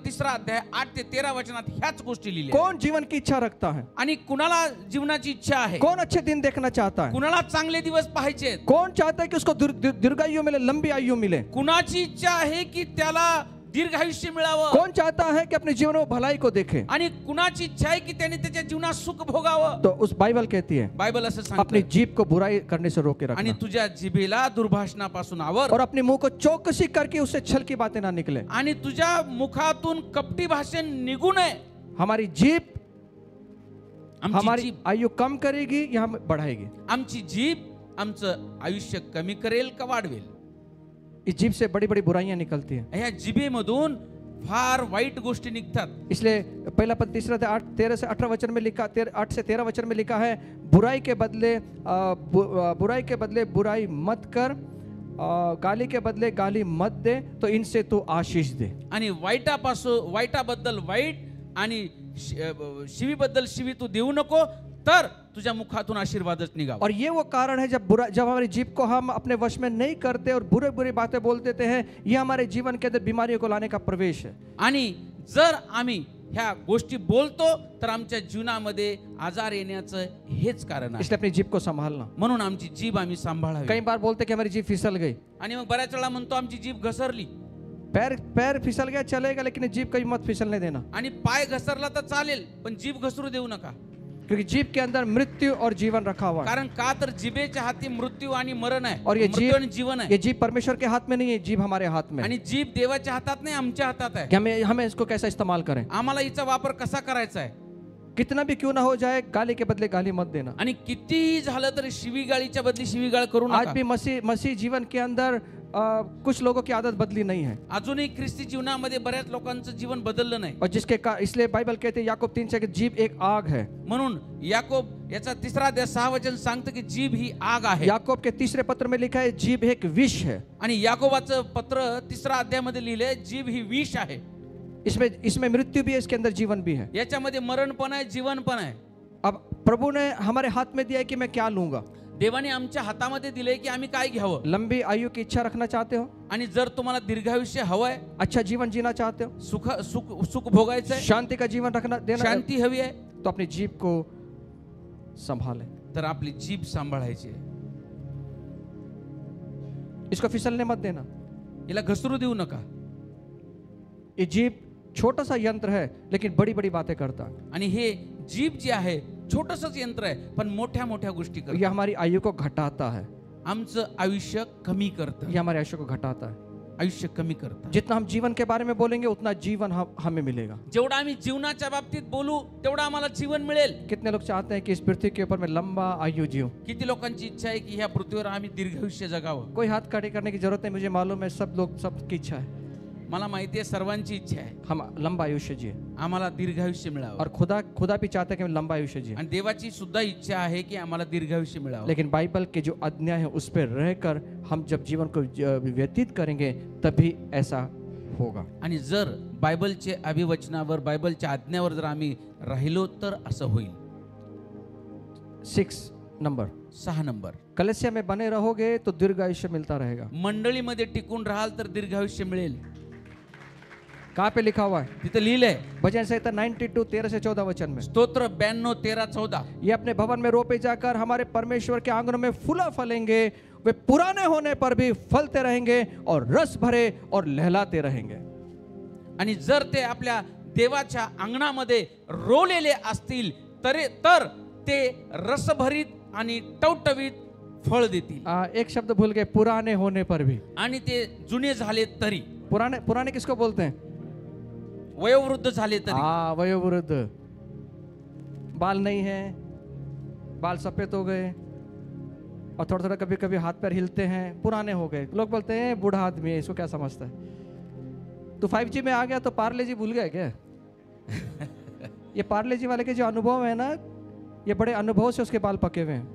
3 अध्याय 8 ते 13 वचनात ह्याच गोष्टी लिहिल्या. कौन जीवन की इच्छा रखता है? आणि कुणाला जीवनाची इच्छा आहे? कौन अच्छे दिन देखना चाहता है? कुणाला चांगले दिवस पाहायचे? कौन चाहता है कि उसको दीर्घायु मिले, लंबी आयु मिले? कुणाची इच्छा आहे की त्याला दीर्घायुष्य मिळावं? कौन चाहता है कि अपने जीवन में भलाई को देखे? आणि कुणाची इच्छा आहे की त्याने त्याच्या जीवनात सुख भोगावं? तो उस बाइबल कहती है, बायबल असं अपनी सांगते, जीभ को बुराई करने से रोके आणि रखना, तुझ्या जिभेला दुर्भाषणापासून आवर, और अपने मुंह को चौकसी करके उससे छल की बातें ना निकले। आणि तुझ्या मुखातून कपटी भाषण निघू नये. हमारी जीभ आमची हमारी जीभ आयु कम करेगी या बढ़ाएगी? आमची जीभ आमचं आयुष्य कमी करेल का वाढवेल? इस जीभ से बड़ी बड़ी बुराइयां निकलती हैं। ह्या जिभेमधून फार वाईट गोष्टी निघतात. इसलिए पहला पद 3 अध्याय 13 से 18 वचन में लिखा, 8 से 13 वचन में लिखा है, बुराई के बदले बुराई मत कर, गाली के बदले गाली मत दे, तो इनसे तू आशीष दे। आणि वाईटाबद्दल वाईट आणि शिवीबद्दल शिवी तू देऊ नको, तर तुझ्या मुखातून आशीर्वादच निघावा. और ये वो कारण है जब हमारी जीभ को हम अपने वश में नहीं करते और बुरे बुरे बातें बोल देते हैं, ये हमारे जीवन के अंदर बीमारियों को लाने का प्रवेश है। आणि जर आम्ही ह्या गोष्टी बोलतो तर आमच्या जीवनामध्ये आजार येण्याचं हेच कारण आहे. इसलिए अपनी जीभ को संभालना। म्हणून आमची जीभ आम्ही सांभाळावी. कई बार बोलते कि हमारी जीभ फिसल गई, आणि मग बऱ्याच वेळा म्हणतो आमची जीभ घसरली. पैर फिसल गया चलेगा, लेकिन जीभ कभी मत फिसलने देना, आणि पाय घसरला तर चालेल पण जीभ घसरू देऊ नका. क्योंकि जीभ के अंदर मृत्यु और जीवन रखा हुआ है। कारण का तर जिभेच्या हाती मृत्यू आणि मरण आहे. और ये मृत्यू आणि जीवन आहे. ये जीभ परमेश्वर के हाथ में नहीं है, जीभ हमारे हाथ में है आणि जीभ देवाच्या हातात नाही, आमच्या हातात आहे. कि हमें इसको कैसा इस्तेमाल करें। आम्हाला हिचा वापर कसा करायचा आहे. कितना भी क्यों ना हो जाए, गाली के बदले गाली मत देना। आणि कितीही झालं तरी शिवीगाळीच्या बदली शिवीगाळ करू आज नका. भी मसीह जीवन के अंदर कुछ लोगों की आदत बदली नहीं है, अजूनही ख्रिस्ती जीवनामध्ये बऱ्याच लोकांचं जीवन बदललं नाही. और इसलिए बाइबल कहते हैं याकूब 3 कि जीभ एक आग है। म्हणून याकोब याचा 3 अध्याय 6 वचन सांगतं की जीभ ही आग आहे. याकूब के 3 पत्र में लिखा है जीभ एक विष है। आणि याकोबाचं पत्र 3 अध्यायामध्ये लिहिलंय जीभ ही विष आहे. इसमें मृत्यु भी है, इसके अंदर जीवन भी है। याच्यामध्ये मरण पण आहे, जीवन पण आहे. अब प्रभु ने हमारे हाथ में दिया है कि मैं क्या लूंगा। देवाने आमच्या हातामध्ये दिलंय की आम्ही काय घ्यावं. लंबी आयु की इच्छा रखना चाहते हो, आणि जर तुम्हाला दीर्घायुष्य हवंय, अच्छा जीवन जीना चाहते हो, सुख भोगायचंय, शांति का जीवन देना, शांती हवी आहे, तो अपनी जीभ को संभालें। तर आपली जीभ सांभाळायची आहे. इसको फिसलने मत देना। याला घसरू देऊ नका. ये जीभ छोटा सा यंत्र है, लेकिन बड़ी बड़ी बातें करता है। आणि हे जीभ जे आहे छोटसच यंत्र आहे, पण मोठ्या मोठ्या गोष्टी करतं. ये हमारी आयु को घटाता है, आमचं आयुष्य कमी करतं. ये हमारे आयुष्य को घटाता है। आयुष्य कमी करतं. जितना हम जीवन के बारे में बोलेंगे उतना जीवन हमें मिलेगा। जेवढा आम्ही जीवनाच्या बाबतीत बोलू तेवढा आम्हाला जीवन मिळेल. कितने लोग चाहते हैं कि इस पृथ्वी के ऊपर मैं लंबा आयु जीऊं। किती लोकांची इच्छा आहे की ह्या पृथ्वीवर आम्ही दीर्घायुष्य जगावं. कोई हाथ खड़े करने की जरूरत नहीं, मुझे मालूम है सबकी इच्छा है मला माहिती आहे सर्वांची इच्छा आहे हम लंबा आयुष्य जिए, आम्हाला दीर्घायुष्य मिळावं. और खुदा भी चाहता है कि हम लंबा आयुष्य जिए। आणि देवाची सुद्धा इच्छा आहे की आम्हाला दीर्घायुष्य मिळावं. लेकिन बाइबल के जो आज्ञा है उस पर रहकर हम जब जीवन को व्यतीत करेंगे तभी ऐसा होगा। आणि जर बायबलचे अभिवचनावर बायबलच्या आज्ञावर जर आम्ही राहिलो तर असं होईल. 6 नंबर 6 नंबर, कलीसिया में बने रहोगे तो दीर्घ आयुष्य मिलता रहेगा। मंडळीमध्ये टिकून राहाल तर दीर्घायुष्य मिळेल. कहाँ पे लिखा हुआ है? तिथं लिहिलंय भजन संहिता 92 13 से 14 वचन में। स्तोत्र 92 13 14। ये अपने भवन में रोपे जाकर हमारे परमेश्वर के आंगनों में फूला फलेंगे, वे पुराने होने पर भी फलते रहेंगे और रस भरे और लहलाते रहेंगे। आणि जर ते आपल्या देवाच्या अंगणामध्ये रोवलेले असतील तर ते रसभरीत आणि टवटवीत फळ देतील। एक शब्द भूल गए, पुराने होने पर भी। आणि ते जुने झाले तरी, पुराने पुराने किसको बोलते हैं? वयोवृद्ध झाले तरी। वयोवृद्ध, बाल नहीं है, बाल सफेद हो गए और थोड़ा थोड़ा कभी कभी हाथ पैर हिलते हैं, पुराने हो गए। लोग बोलते हैं बूढ़ा आदमी है, इसको क्या समझता है? तो 5G में आ गया तो पार्ले जी भूल गए क्या? ये पार्ले जी वाले के जो अनुभव है ना, ये बड़े अनुभव से उसके बाल पके हुए हैं।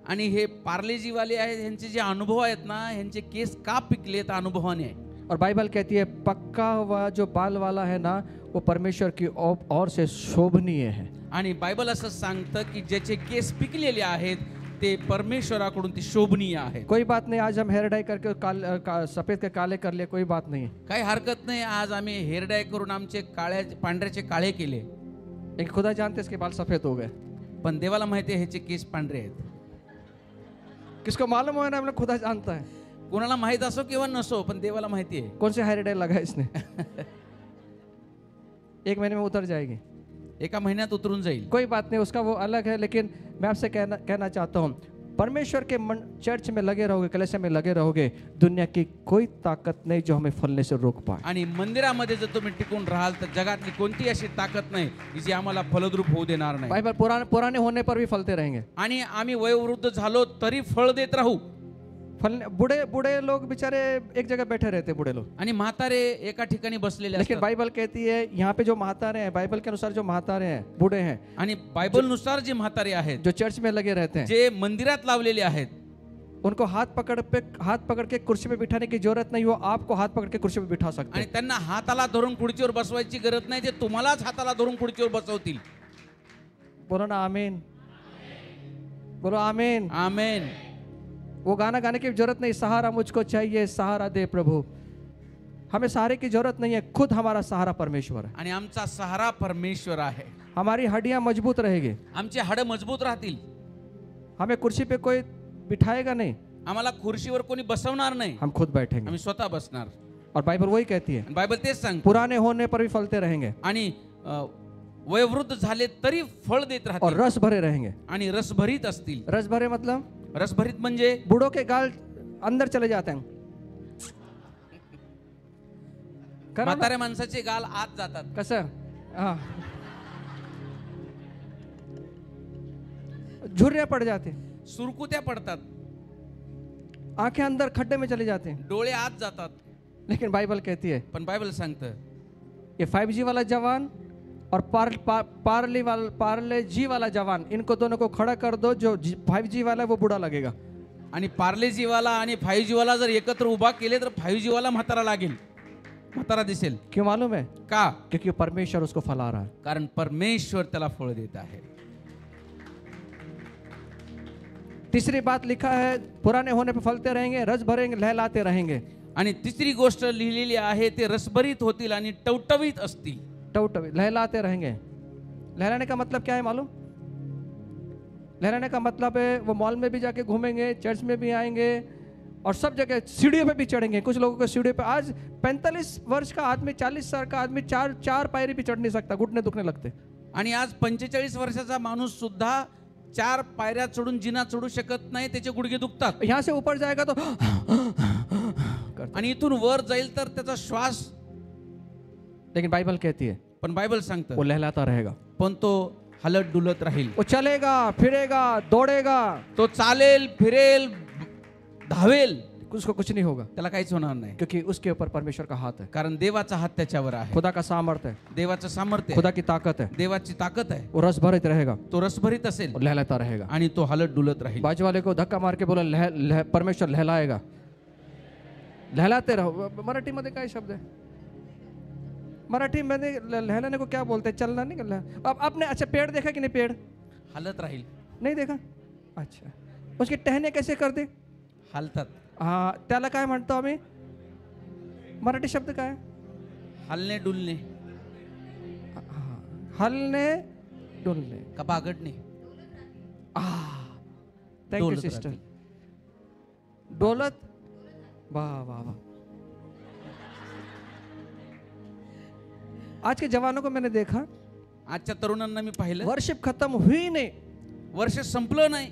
आणि हे पार्लेजी वाले आहेत, ह्यांचे जे अनुभव आहेत ना, ह्यांचे केस का पिकलेत अनुभवाने आहे। और बाइबल कहती है पक्का हुआ जो बाल वाला है ना, वो परमेश्वर की ओर से शोभनीय है। आणि बायबल असं सांगतं की ज्याचे केस पिकलेले आहेत ते परमेश्वराकडून ते शोभनीय आहे। कोई बात नहीं, आज हम हेयर डाई करके सफेद के काले कर लिए, कोई बात नहीं है। काही हरकत नाही, आज आम्ही हेअर डाय करून आमचे पांढऱ्याचे काळे केले, एक खुदा जानते इसके बाल सफेद हो गए। पण देवाला माहिती आहे ह्याचे केस पांढरे आहेत। किसको मालूम हो ना, हम लोग खुदा जानता है। कोणाला माहित असो किंवा नसो, पण देवाला माहिती आहे। कौन से हेयर डाई लगा है इसने? 1 महीने में उतर जाएगी, एका महिन्यात उतरून जाईल। कोई बात नहीं, उसका वो अलग है। लेकिन मैं आपसे कहना चाहता हूँ, परमेश्वर के चर्च में लगे रहोगे, कलीसिया में लगे रहोगे, दुनिया की कोई ताकत नहीं जो हमें फलने से रोक पाए। आणि मंदिरामध्ये जर तुम्ही टिकून राहाल तर जगातली कोणती अशी ताकद नाही की जी आम्हाला फलद्रूप होऊ देणार नाही। बाइबल पुराने होने पर भी फलते रहेंगे। आणि आम्ही वयोवृद्ध झालो तरी फळ देत राहू। फलने बूढ़े लोग बेचारे एक जगह बैठे रहते, बूढ़े लोग। आणि म्हातारे एका ठिकाणी बसलेले लेकिन असतात। बाइबल कहती है यहाँ पे जो महातारे हैं, बाइबल के अनुसार जो महातारे हैं, बूढ़े हैं, आणि बायबल नुसार जे म्हातारे आहेत, जो चर्च में लगे रहते हैं, जे मंदिरात लावलेले आहेत, उनको हाथ पकड़ के कुर्सी पे बिठाने की जरूरत नहीं, वो आपको हाथ पकड़ के कुर्सी पे बिठा सकते आणि हैं। त्यांना हाताला धरून खुर्चीवर बसवायची गरज नाही, ते तुम्हालाच हाताला धरून खुर्चीवर बसवतील। बोलो ना आमीन, बोलो आमीन। आमेन। वो गाना गाने की जरूरत नहीं, सहारा मुझको चाहिए, सहारा दे प्रभु। हमें सहारे की जरूरत नहीं है, खुद हमारा सहारा परमेश्वर है। आणि आमचा सहारा परमेश्वर आहे। हमारी हड्डियां मजबूत रहेगी, आमचे हाडं मजबूत राहतील, हमें कुर्सी पे कोई बिठाएगा नहीं, आम्हाला खुर्चीवर कोणी बसवणार नाही, हम खुद बैठेंगे। आम्ही स्वतः बसणार। और बाइबल वही कहती है, आणि बायबल तेच सांगते। पुराने होने पर भी फलते रहेंगे आणि वयोवृद्ध झाले तरी फळ देत और राहतील रस भरे रहेंगे। आणि रसभरीत असतील। रस भरे मतलब रसभरीत म्हणजे बूढ़ों के गाल अंदर चले जाते हैं। करा ना? म्हाताऱ्या माणसाचे गाल आत जातात। कसं? हाँ, झुर्रियां पड़ जाती हैं, सुरकुत्या पडतात, आंखें अंदर खड्डे में चली जाती हैं। डोळे आत जातात। लेकिन बाइबल कहती है पण बायबल सांगतं ये 5G वाला जवान और पार्ले जी वाला जवान, इनको दोनों को खड़ा कर दो, जो 5G वाला है वो बूढ़ा लगेगा। आणि पार्लेजी वाला आणि 5G वाला जर एकत्र उभा केले तर 5G वाला म्हातारा लागेल, म्हातारा दिसेल। क्यों मालूम है? का? क्योंकि परमेश्वर उसको फला रहा है। कारण परमेश्वर त्याला फळ देत आहे। तीसरी बात लिखा है, पुराने होने पर फलते रहेंगे, रस भरेंगे, लहलाते रहेंगे। आणि तिसरी गोष्ट लिहिलेली आहे, ते रसभरीत होतील आणि टवटवीत असतील। टवटवी, लहलाते रहेंगे। लहलाने का मतलब क्या है मालूम? लहलाने का मतलब है वो मॉल में भी जाके घूमेंगे, चर्च में भी आएंगे और सब जगह सीढ़ियों पे भी चढ़ेंगे। कुछ लोगों को सीढ़ियों पे, आज 45 वर्ष का आदमी, 40 साल का आदमी चार पायरी भी चढ़ नहीं सकता, घुटने दुखने लगते। आणि आज 45 वर्षाचा माणूस सुद्धा 4 पायऱ्या चढून जिना चढू शकत नाही, त्याचे गुडघे दुखतात। यहाँ से ऊपर जाएगा तो आणि इथून वर जाईल तर त्याचा श्वास, लेकिन बाइबल कहती है पण बायबल सांगतं वो लहलाता रहेगा, पण तो हलत डुलत राहील। वो चलेगा, फिरेगा, दौड़ेगा, तो चालेल, फिरेल, धावेल, उसको कुछ नहीं होगा, त्याला काहीच होणार नाही, क्योंकि उसके ऊपर परमेश्वर का हाथ है, कारण देवाचा हात त्याच्यावर आहे। खुदा का सामर्थ्य है, देवाचं सामर्थ्य खुदा आहे, की ताकत है, देवाची ताकद आहे। वो रस भरित रहेगा तो रसभरीत असेल और लहलाता रहेगा। आणि तो हलत डुलत राहील। बाजू वाले को धक्का मार के बोला परमेश्वर लहलाएगा। लहलाते रहो। मराठी मध्ये काय शब्द है? मराठी में लहलाने को क्या बोलते हैं? चलना नहीं करना। अब आपने अच्छा पेड़ देखा कि नहीं? पेड़ हलत राहील, नहीं देखा? अच्छा, उसके टहने कैसे करते? हलतात, हाँ, त्याला काय म्हणतो आम्ही? मराठी शब्द काय? हलने डुलने हलने डुलने का बागडणे? थैंक यू डोलत सिस्टर. राहतील. डोलत. वाह वाह वाह. आज के जवानों को मैंने देखा, आजच्या तरुणांना मी पाहिलं, वर्शिप खत्म हुई नहीं. वर्ष संपलं नाही,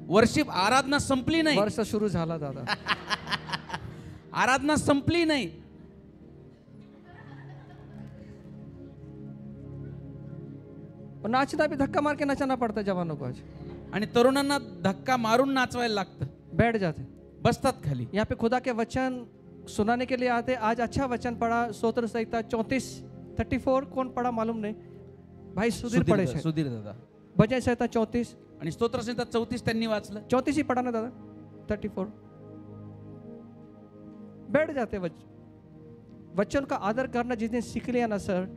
वर्षिप आराधना संपली नाही, वर्ष सुरू झाला दादा. आराधना संपली नाही. और नाचना भी धक्का मार के नचाना पड़ता है जवानों को आज. आणि तरुणांना धक्का मारून नाचवायला लागतं. बैठ जाते. बसतात खाली. यहाँ पे खुदा के वचन सुनाने के लिए आते. आज अच्छा वचन पढ़ा, स्तोत्र संहिता 34 कौन पढ़ा मालूम नहीं. भाई सुधीर पढ़े छे. सुधीर दादा. भजन संहिता 34 आणि स्तोत्र संहिता 34 त्यांनी वाचलं. 34 ही पढ़ा ना दादा. 34 बैठ जाते. वचन का आदर करना जिस दिन सीख लिया ना सर,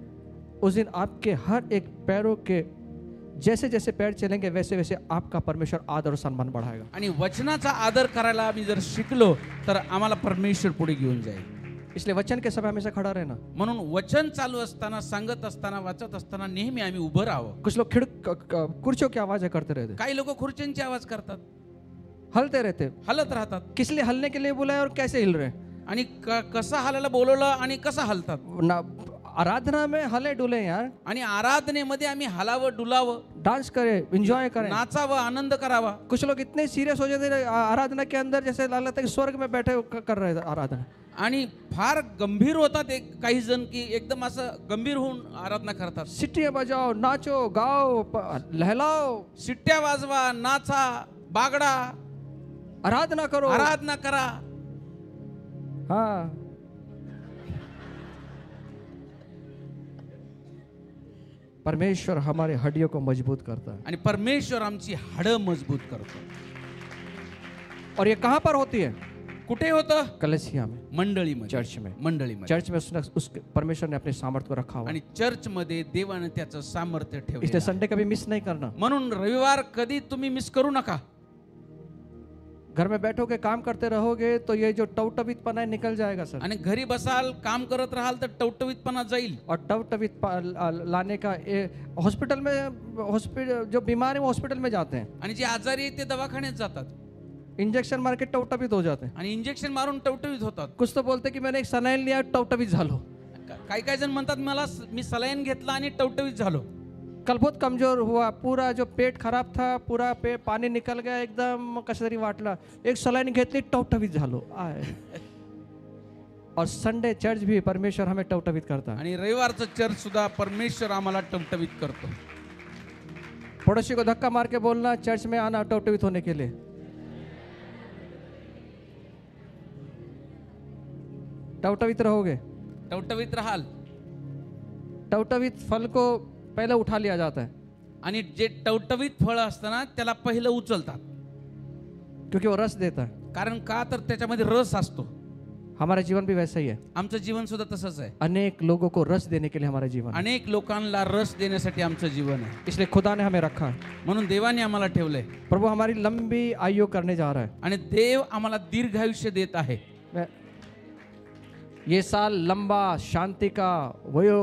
उस दिन आपके हर एक पैरों के जैसे जैसे पैर चलेंगे वैसे वैसे आपका परमेश्वर आदर और सम्मान बढ़ाएगा. आणि वचनाचा आदर करायला आम्ही जर शिकलो तर आम्हाला परमेश्वर पुढे घेऊन जाईल. इसलिए वचन के समय हमेशा खड़ा रहना. म्हणून वचन चालू असताना, सांगत असताना, वाचत असताना नेहमी आम्ही उभं राहावं. कुछ लोग कुर्सियों की आवाजें करते रहते, काही लोक खुर्च्यांची आवाज करतात, हलते रहते. हलत राहतात. किस लिए हलने के लिए बुलाया और कैसे हिल रहे. आणि कसं हालायला बोलवलं आणि कसं हलतात. ना आराधना में हले डुले यार. आणि आराधनेमध्ये आम्ही हलावं, डुलावं, डांस करे, एंजॉय करें. नाचावं, आनंद करावा. कुछ लोग इतने सीरियस हो जाते हैं आराधना के अंदर, जैसे लगता है कि स्वर्ग में बैठे कर रहे आराधना. आणि फार गंभीर होतात काही जण की एकदम असं गंभीर होऊन आराधना करतात. सिट्टियां बजाओ, नाचो, गाओ, लहलाओ, शिट्ट्या वाजवा, नाचा, बागडा, आराधना करो, आराधना करा. हाँ. परमेश्वर हमारे हड्डियों को मजबूत करता है. आणि परमेश्वर आमची हाडं मजबूत करतो. और ये कहां पर होती है. कुठे होतं. कलीसिया में, मंडळीमध्ये, चर्च में. मंडळीमध्ये. चर्च में उस परमेश्वर ने अपने सामर्थ्य को रखा हुआ. आणि चर्च मध्ये देवाने त्याचं सामर्थ्य इसलिए ठेवलं. संडे कभी मिस नहीं करना. म्हणून रविवार कधी तुम्ही मिस करू नका. घर में बैठोगे, काम करते रहोगे तो ये जो टवटवीतपना है निकल जाएगा सर. आणि घरी बसाल, काम करत राहाल तर टवटवीतपणा जाईल. और टवटवीत लाने का हॉस्पिटल जो बीमार है वो हॉस्पिटल में जाते हैं. आणि जे आजारी आहेत ते दवाखान्यात जातात इंजेक्शन मार के टवटवीत हो जाते हैं. आणि इंजेक्शन मारून टवटवीत होतात. कुछ तो बोलते कि मैंने एक सलाइन लिया, टवटवीत झालो. काही काही जण म्हणतात मला मी सलाईन घेतला आणि टवटवीत झालो. कल बहुत कमजोर हुआ, पूरा जो पेट खराब था, पूरा पानी निकल गया, एकदम कसं तरी वाटला. एक सलाइन घेतली, टवटवीत झालो. और संडे चर्च भी परमेश्वर हमें टवटवीत करता है. आणि रविवारचं चर्च सुद्धा परमेश्वर आम्हाला टवटवीत करतो. पड़ोसी को धक्का मार के बोलना, चर्च में आना टवटवीत होने के लिए. टवटवीत रहोगे. टवटवीत राहाल. टवटवीत फल को पहले उठा लिया जाता है. आणि जे टवटवीत फळ असतं ना त्याला पहिलं उचलतात. क्योंकि वो रस देता है. कारण का तर त्याच्यामध्ये रस असतो. हमारा जीवन भी वैसा ही है. आमचं जीवन सुद्धा तसंच आहे. अनेक लोगों को रस देने के लिए हमारा जीवन. अनेक लोकांना रस देण्यासाठी आमचं जीवन आहे. इसलिए खुदा ने हमें रखा है. म्हणून देवाने आम्हाला ठेवलंय. प्रभु हमारी लंबी आयु करने जा रहा है. आणि देव आम्हाला दीर्घायुष्य देत आहे. ये साल लंबा शांति का वयो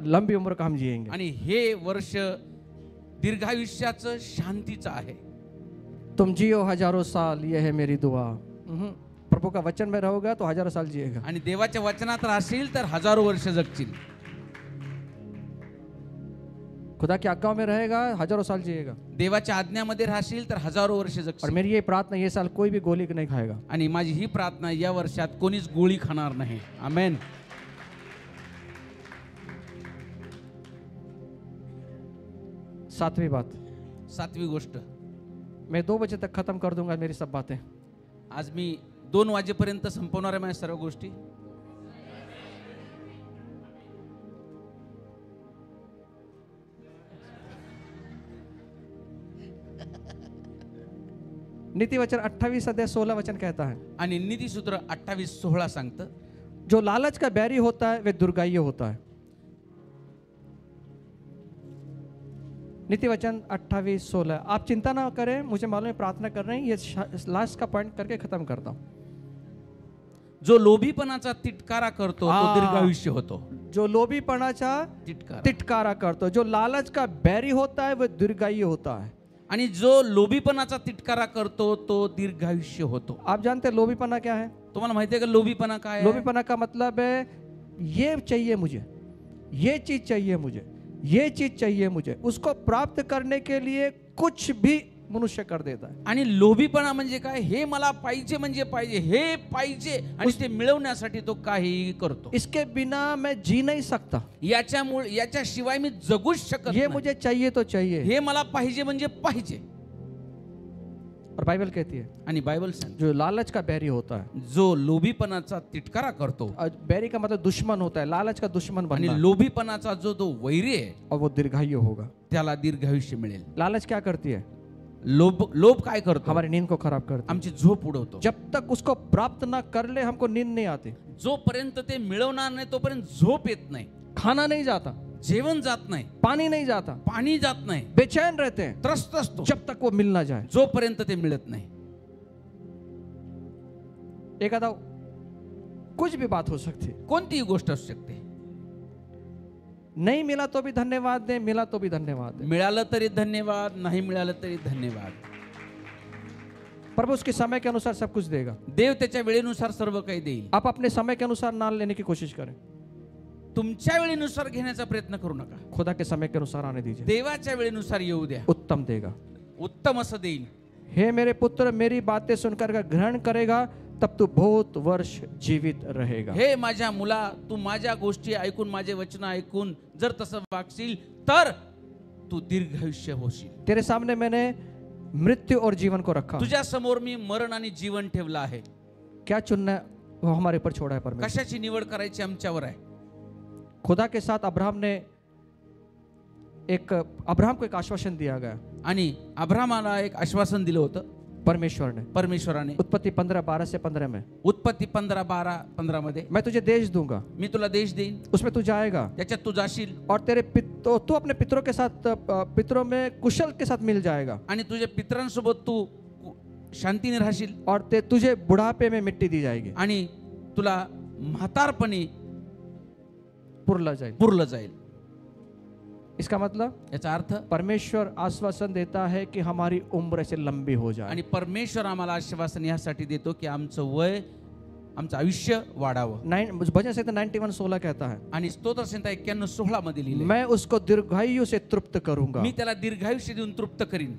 लंबी उम्र का हम जिएंगे. आणि हे वर्ष दीर्घायुष्याचं शांतीचं आहे. तुम जियो हजारों साल, ये है मेरी दुआ. प्रभु का वचन में रहोगा तो हजारों साल जिएगा. आणि देवाच्या वचनात राहशील तर हजारो वर्ष जगशील. खुदा की आज्ञा में रहेगा, हजारों साल जिएगा. देवाच्या आज्ञामध्ये राहशील तर हजारो वर्ष और जगशील. मेरी ये प्रार्थना, ये साल कोई भी गोली नहीं खाएगा. आणि माझी ही प्रार्थना, या वर्षात कोणीच गोळी खाणार नाही. आमेन. सातवीं बात, सातवी गोष्ट, मैं 2 बजे तक खत्म कर दूंगा मेरी सब बातें. आज मी 2 वाजेपर्यंत संपवणार आहे माझ्या सर्व गोष्टी. नीति वचन 28 अध्याय 16 वचन कहता है, आणि नीतिसूत्र 28:16 सांगतं, जो लालच का बैरी होता है वे दुर्गाई होता है. नीति वचन 28:16. आप चिंता ना करें, मुझे मालूम है प्रार्थना कर रहे हैं. ये लास्ट का पॉइंट करके खत्म करता हूं. जो लोभीपणाचा तिटकारा करतो तो आ. दीर्घायुष्य होतो. जो लोभीपणाचा तिटकारा. तिटकारा करतो, जो लालच का बैरी होता है, वो दीर्घायु होता है. आणि जो लोभीपणाचा तिटकारा करतो तो दीर्घायुष्य होतो. आप जानते हैं लोभीपना क्या है? तुम्हाला माहिती आहे का लोभीपणा काय आहे? लोभीपना का मतलब है ये चाहिए मुझे, ये चीज चाहिए मुझे, ये चीज चाहिए मुझे, उसको प्राप्त करने के लिए कुछ भी मनुष्य कर देता है. आणि लोभीपणा म्हणजे काय? हे मला पाहिजे म्हणजे पाहिजे, हे पाहिजे आणि ते मिळवण्यासाठी तो काहीही करतो. इसके बिना मैं जी नहीं सकता, याच्यामुळे याच्याशिवाय मी जगूच शकत ये नाही. मुझे चाहिए तो चाहिए. हे मला पाहिजे म्हणजे पाहिजे. और बाइबल कहती है आणि बायबल सांगते जो लालच का बैरी होता है, जो लोभीपणाचा तिटकारा करतो और बैरी का मतलब दुश्मन होता है, लालच का दुश्मन आणि बनना है, लोभीपणाचा जो तो वैरी आहे और वो दीर्घायु होगा. त्याला दीर्घायुष्य मिळेल. लालच क्या करती है? लोभ काय करतो? हमारी नींद को खराब करती है. आमची झोप उडवतो. जब तक उसको प्राप्त ना कर ले हमको नींद नहीं आती, जोपर्यंत ते मिळवणार नाही तोपर्यंत झोप येत नाही, खाना नहीं जाता, जेवण जात नाही, पानी नहीं जाता, पाणी जात नाही, बेचैन रहते हैं त्रस्त असतो जब तक वो मिल ना जाए. जोपर्यंत ते मिळत नाही. एखादा कुछ भी बात हो सकती है, कोणतीही गोष्ट असू शकते. नहीं मिला तो भी धन्यवाद दे, मिला तो भी धन्यवाद दे. मिळालं तरी धन्यवाद, नाही मिळालं तरी धन्यवाद. प्रभु उसके समय के अनुसार सब कुछ देगा. देव त्याच्या वेळेनुसार सर्व काही देईल. आप अपने समय के अनुसार ना लेने की कोशिश करें, तुमच्या वेळेनुसार घेण्याचा प्रयत्न करू नका. खुदा के समय के अनुसार आने दीजिए, देवाच्या वेळेनुसार येऊ द्या, उत्तम देगा. उत्तम असं देईल. हे मेरे पुत्र, मेरी बातें सुनकर अगर ग्रहण करेगा तब तू बहुत वर्ष जीवित रहेगा. हे माझ्या मुला, तू माझ्या गोष्टी ऐकून, माझे वचन ऐकून जर तसं वागशील तर तू दीर्घायुष्य होशील. तेरे सामने मैंने मृत्यु और जीवन को रखा. तुझ्या समोर मी मरण आणि जीवन ठेवलं आहे. क्या चुनना है वो हमारे ऊपर छोड़ा है परमेश्वर. कशाची निवड करायची आमच्यावर आहे. खुदा के साथ अब्राहम को एक आश्वासन दिया गया आणि अब्राहमाला एक आश्वासन दिलं होतं परमेश्वर ने. परमेश्वराने. उत्पत्ति 15:12 से 15 में, उत्पत्ती 15:12-15 मध्ये, मैं तुझे देश दूंगा, मी तुला देश देईन, उसमें तू जाएगा त्याच्यात तू जाशील और तू अपने पितरों के साथ, पितरों में कुशल के साथ मिल जाएगा, आणि तुझ्या पितरांसोबत तू शांतीने राहशील और तुझे बुढ़ापे में मिट्टी दी जाएगी, आणि तुला म्हातारपणी पुरलं जाईल. इसका मतलब याचा अर्थ परमेश्वर आश्वासन देता है कि हमारी उम्र से लंबी हो जाए. आणि परमेश्वर आम्हाला आश्वासन यासाठी देतो की आमचं वय, आमचं आयुष्य वाढावं. भजन संहिता 91:16 कहता है, आणि स्तोत्र संहिता 91:16 मध्ये लिहिलंय, मैं उसको दीर्घायु से तृप्त करूंगा. मी त्याला दीर्घायुष्य देऊन तृप्त करीन.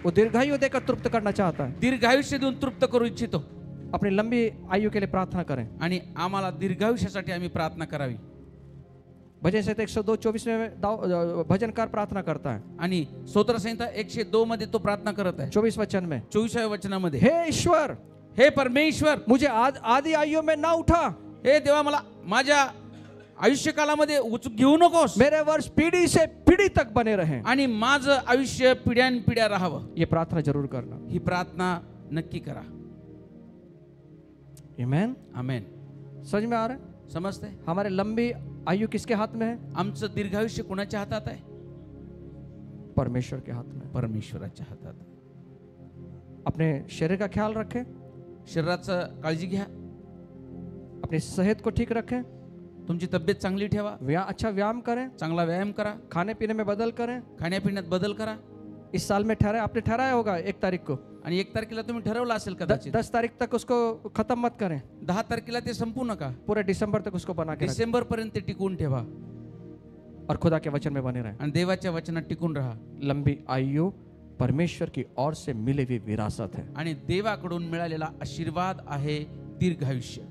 वो दीर्घायु देकर तृप्त करना चाहता है. दीर्घायुष्य देऊन तृप्त करू इच्छितो. अपनी लंबी आयु के लिए प्रार्थना करें. आणि आम्हाला दीर्घायुष्यासाठी आम्ही प्रार्थना करावी. भजन संहिता 102:24 में भजनकार प्रार्थना करता है. आणि स्तोत्र संहिता 102 मध्ये तो प्रार्थना करत आहे. 24 वचन में, 24व्या वचनामध्ये, हे ईश्वर, हे परमेश्वर, मुझे आदि आयु में ना उठा. हे देवा, मला माझ्या आयुष्य कालामध्ये घेऊ नकोस. मेरे वर्ष पीढ़ी से पीढ़ी तक बने रहे. आणि माझं आयुष्य पिढ्यानपिढ्या राहावं. ये प्रार्थना जरूर करना. ही प्रार्थना नक्की करा. आमेन. आमेन. समझ में आ रहा है? समजते? हमारे लंबी आयु किसके हाथ में है? आमचं दीर्घायुष्य कोणाच्या हातात आहे? परमेश्वर के हाथ में. परमेश्वराच्या हातात. अपने शरीर का ख्याल रखें, शरीराचं काळजी घ्या, अपनी सेहत को ठीक रखें, तुमची तब्येत चांगली ठेवा, अच्छा व्यायाम करें, चांगला व्यायाम करा, खाने पीने में बदल करें. खाण्यापिण्यात बदल करा. इस साल में आपने ठहराया होगा 1 तारीख को, आणि 1 तारखेला तुम्ही ठरवलं असेल कदाचित. 10 तारीख तक उसको खत्म मत करें. 10 तारखेला ते संपू नका. पूरे दिसंबर तक उसको बना के रखें डिसेंबर पर्यंत ते टिकून ठेवा और खुदा के वचन में बने रहें. आणि देवाच्या वचनात टिकून राहा. लंबी आयु परमेश्वर की ओर से मिली हुई विरासत है. आणि देवाकडून मिळालेला आशीर्वाद आहे दीर्घायुष्य.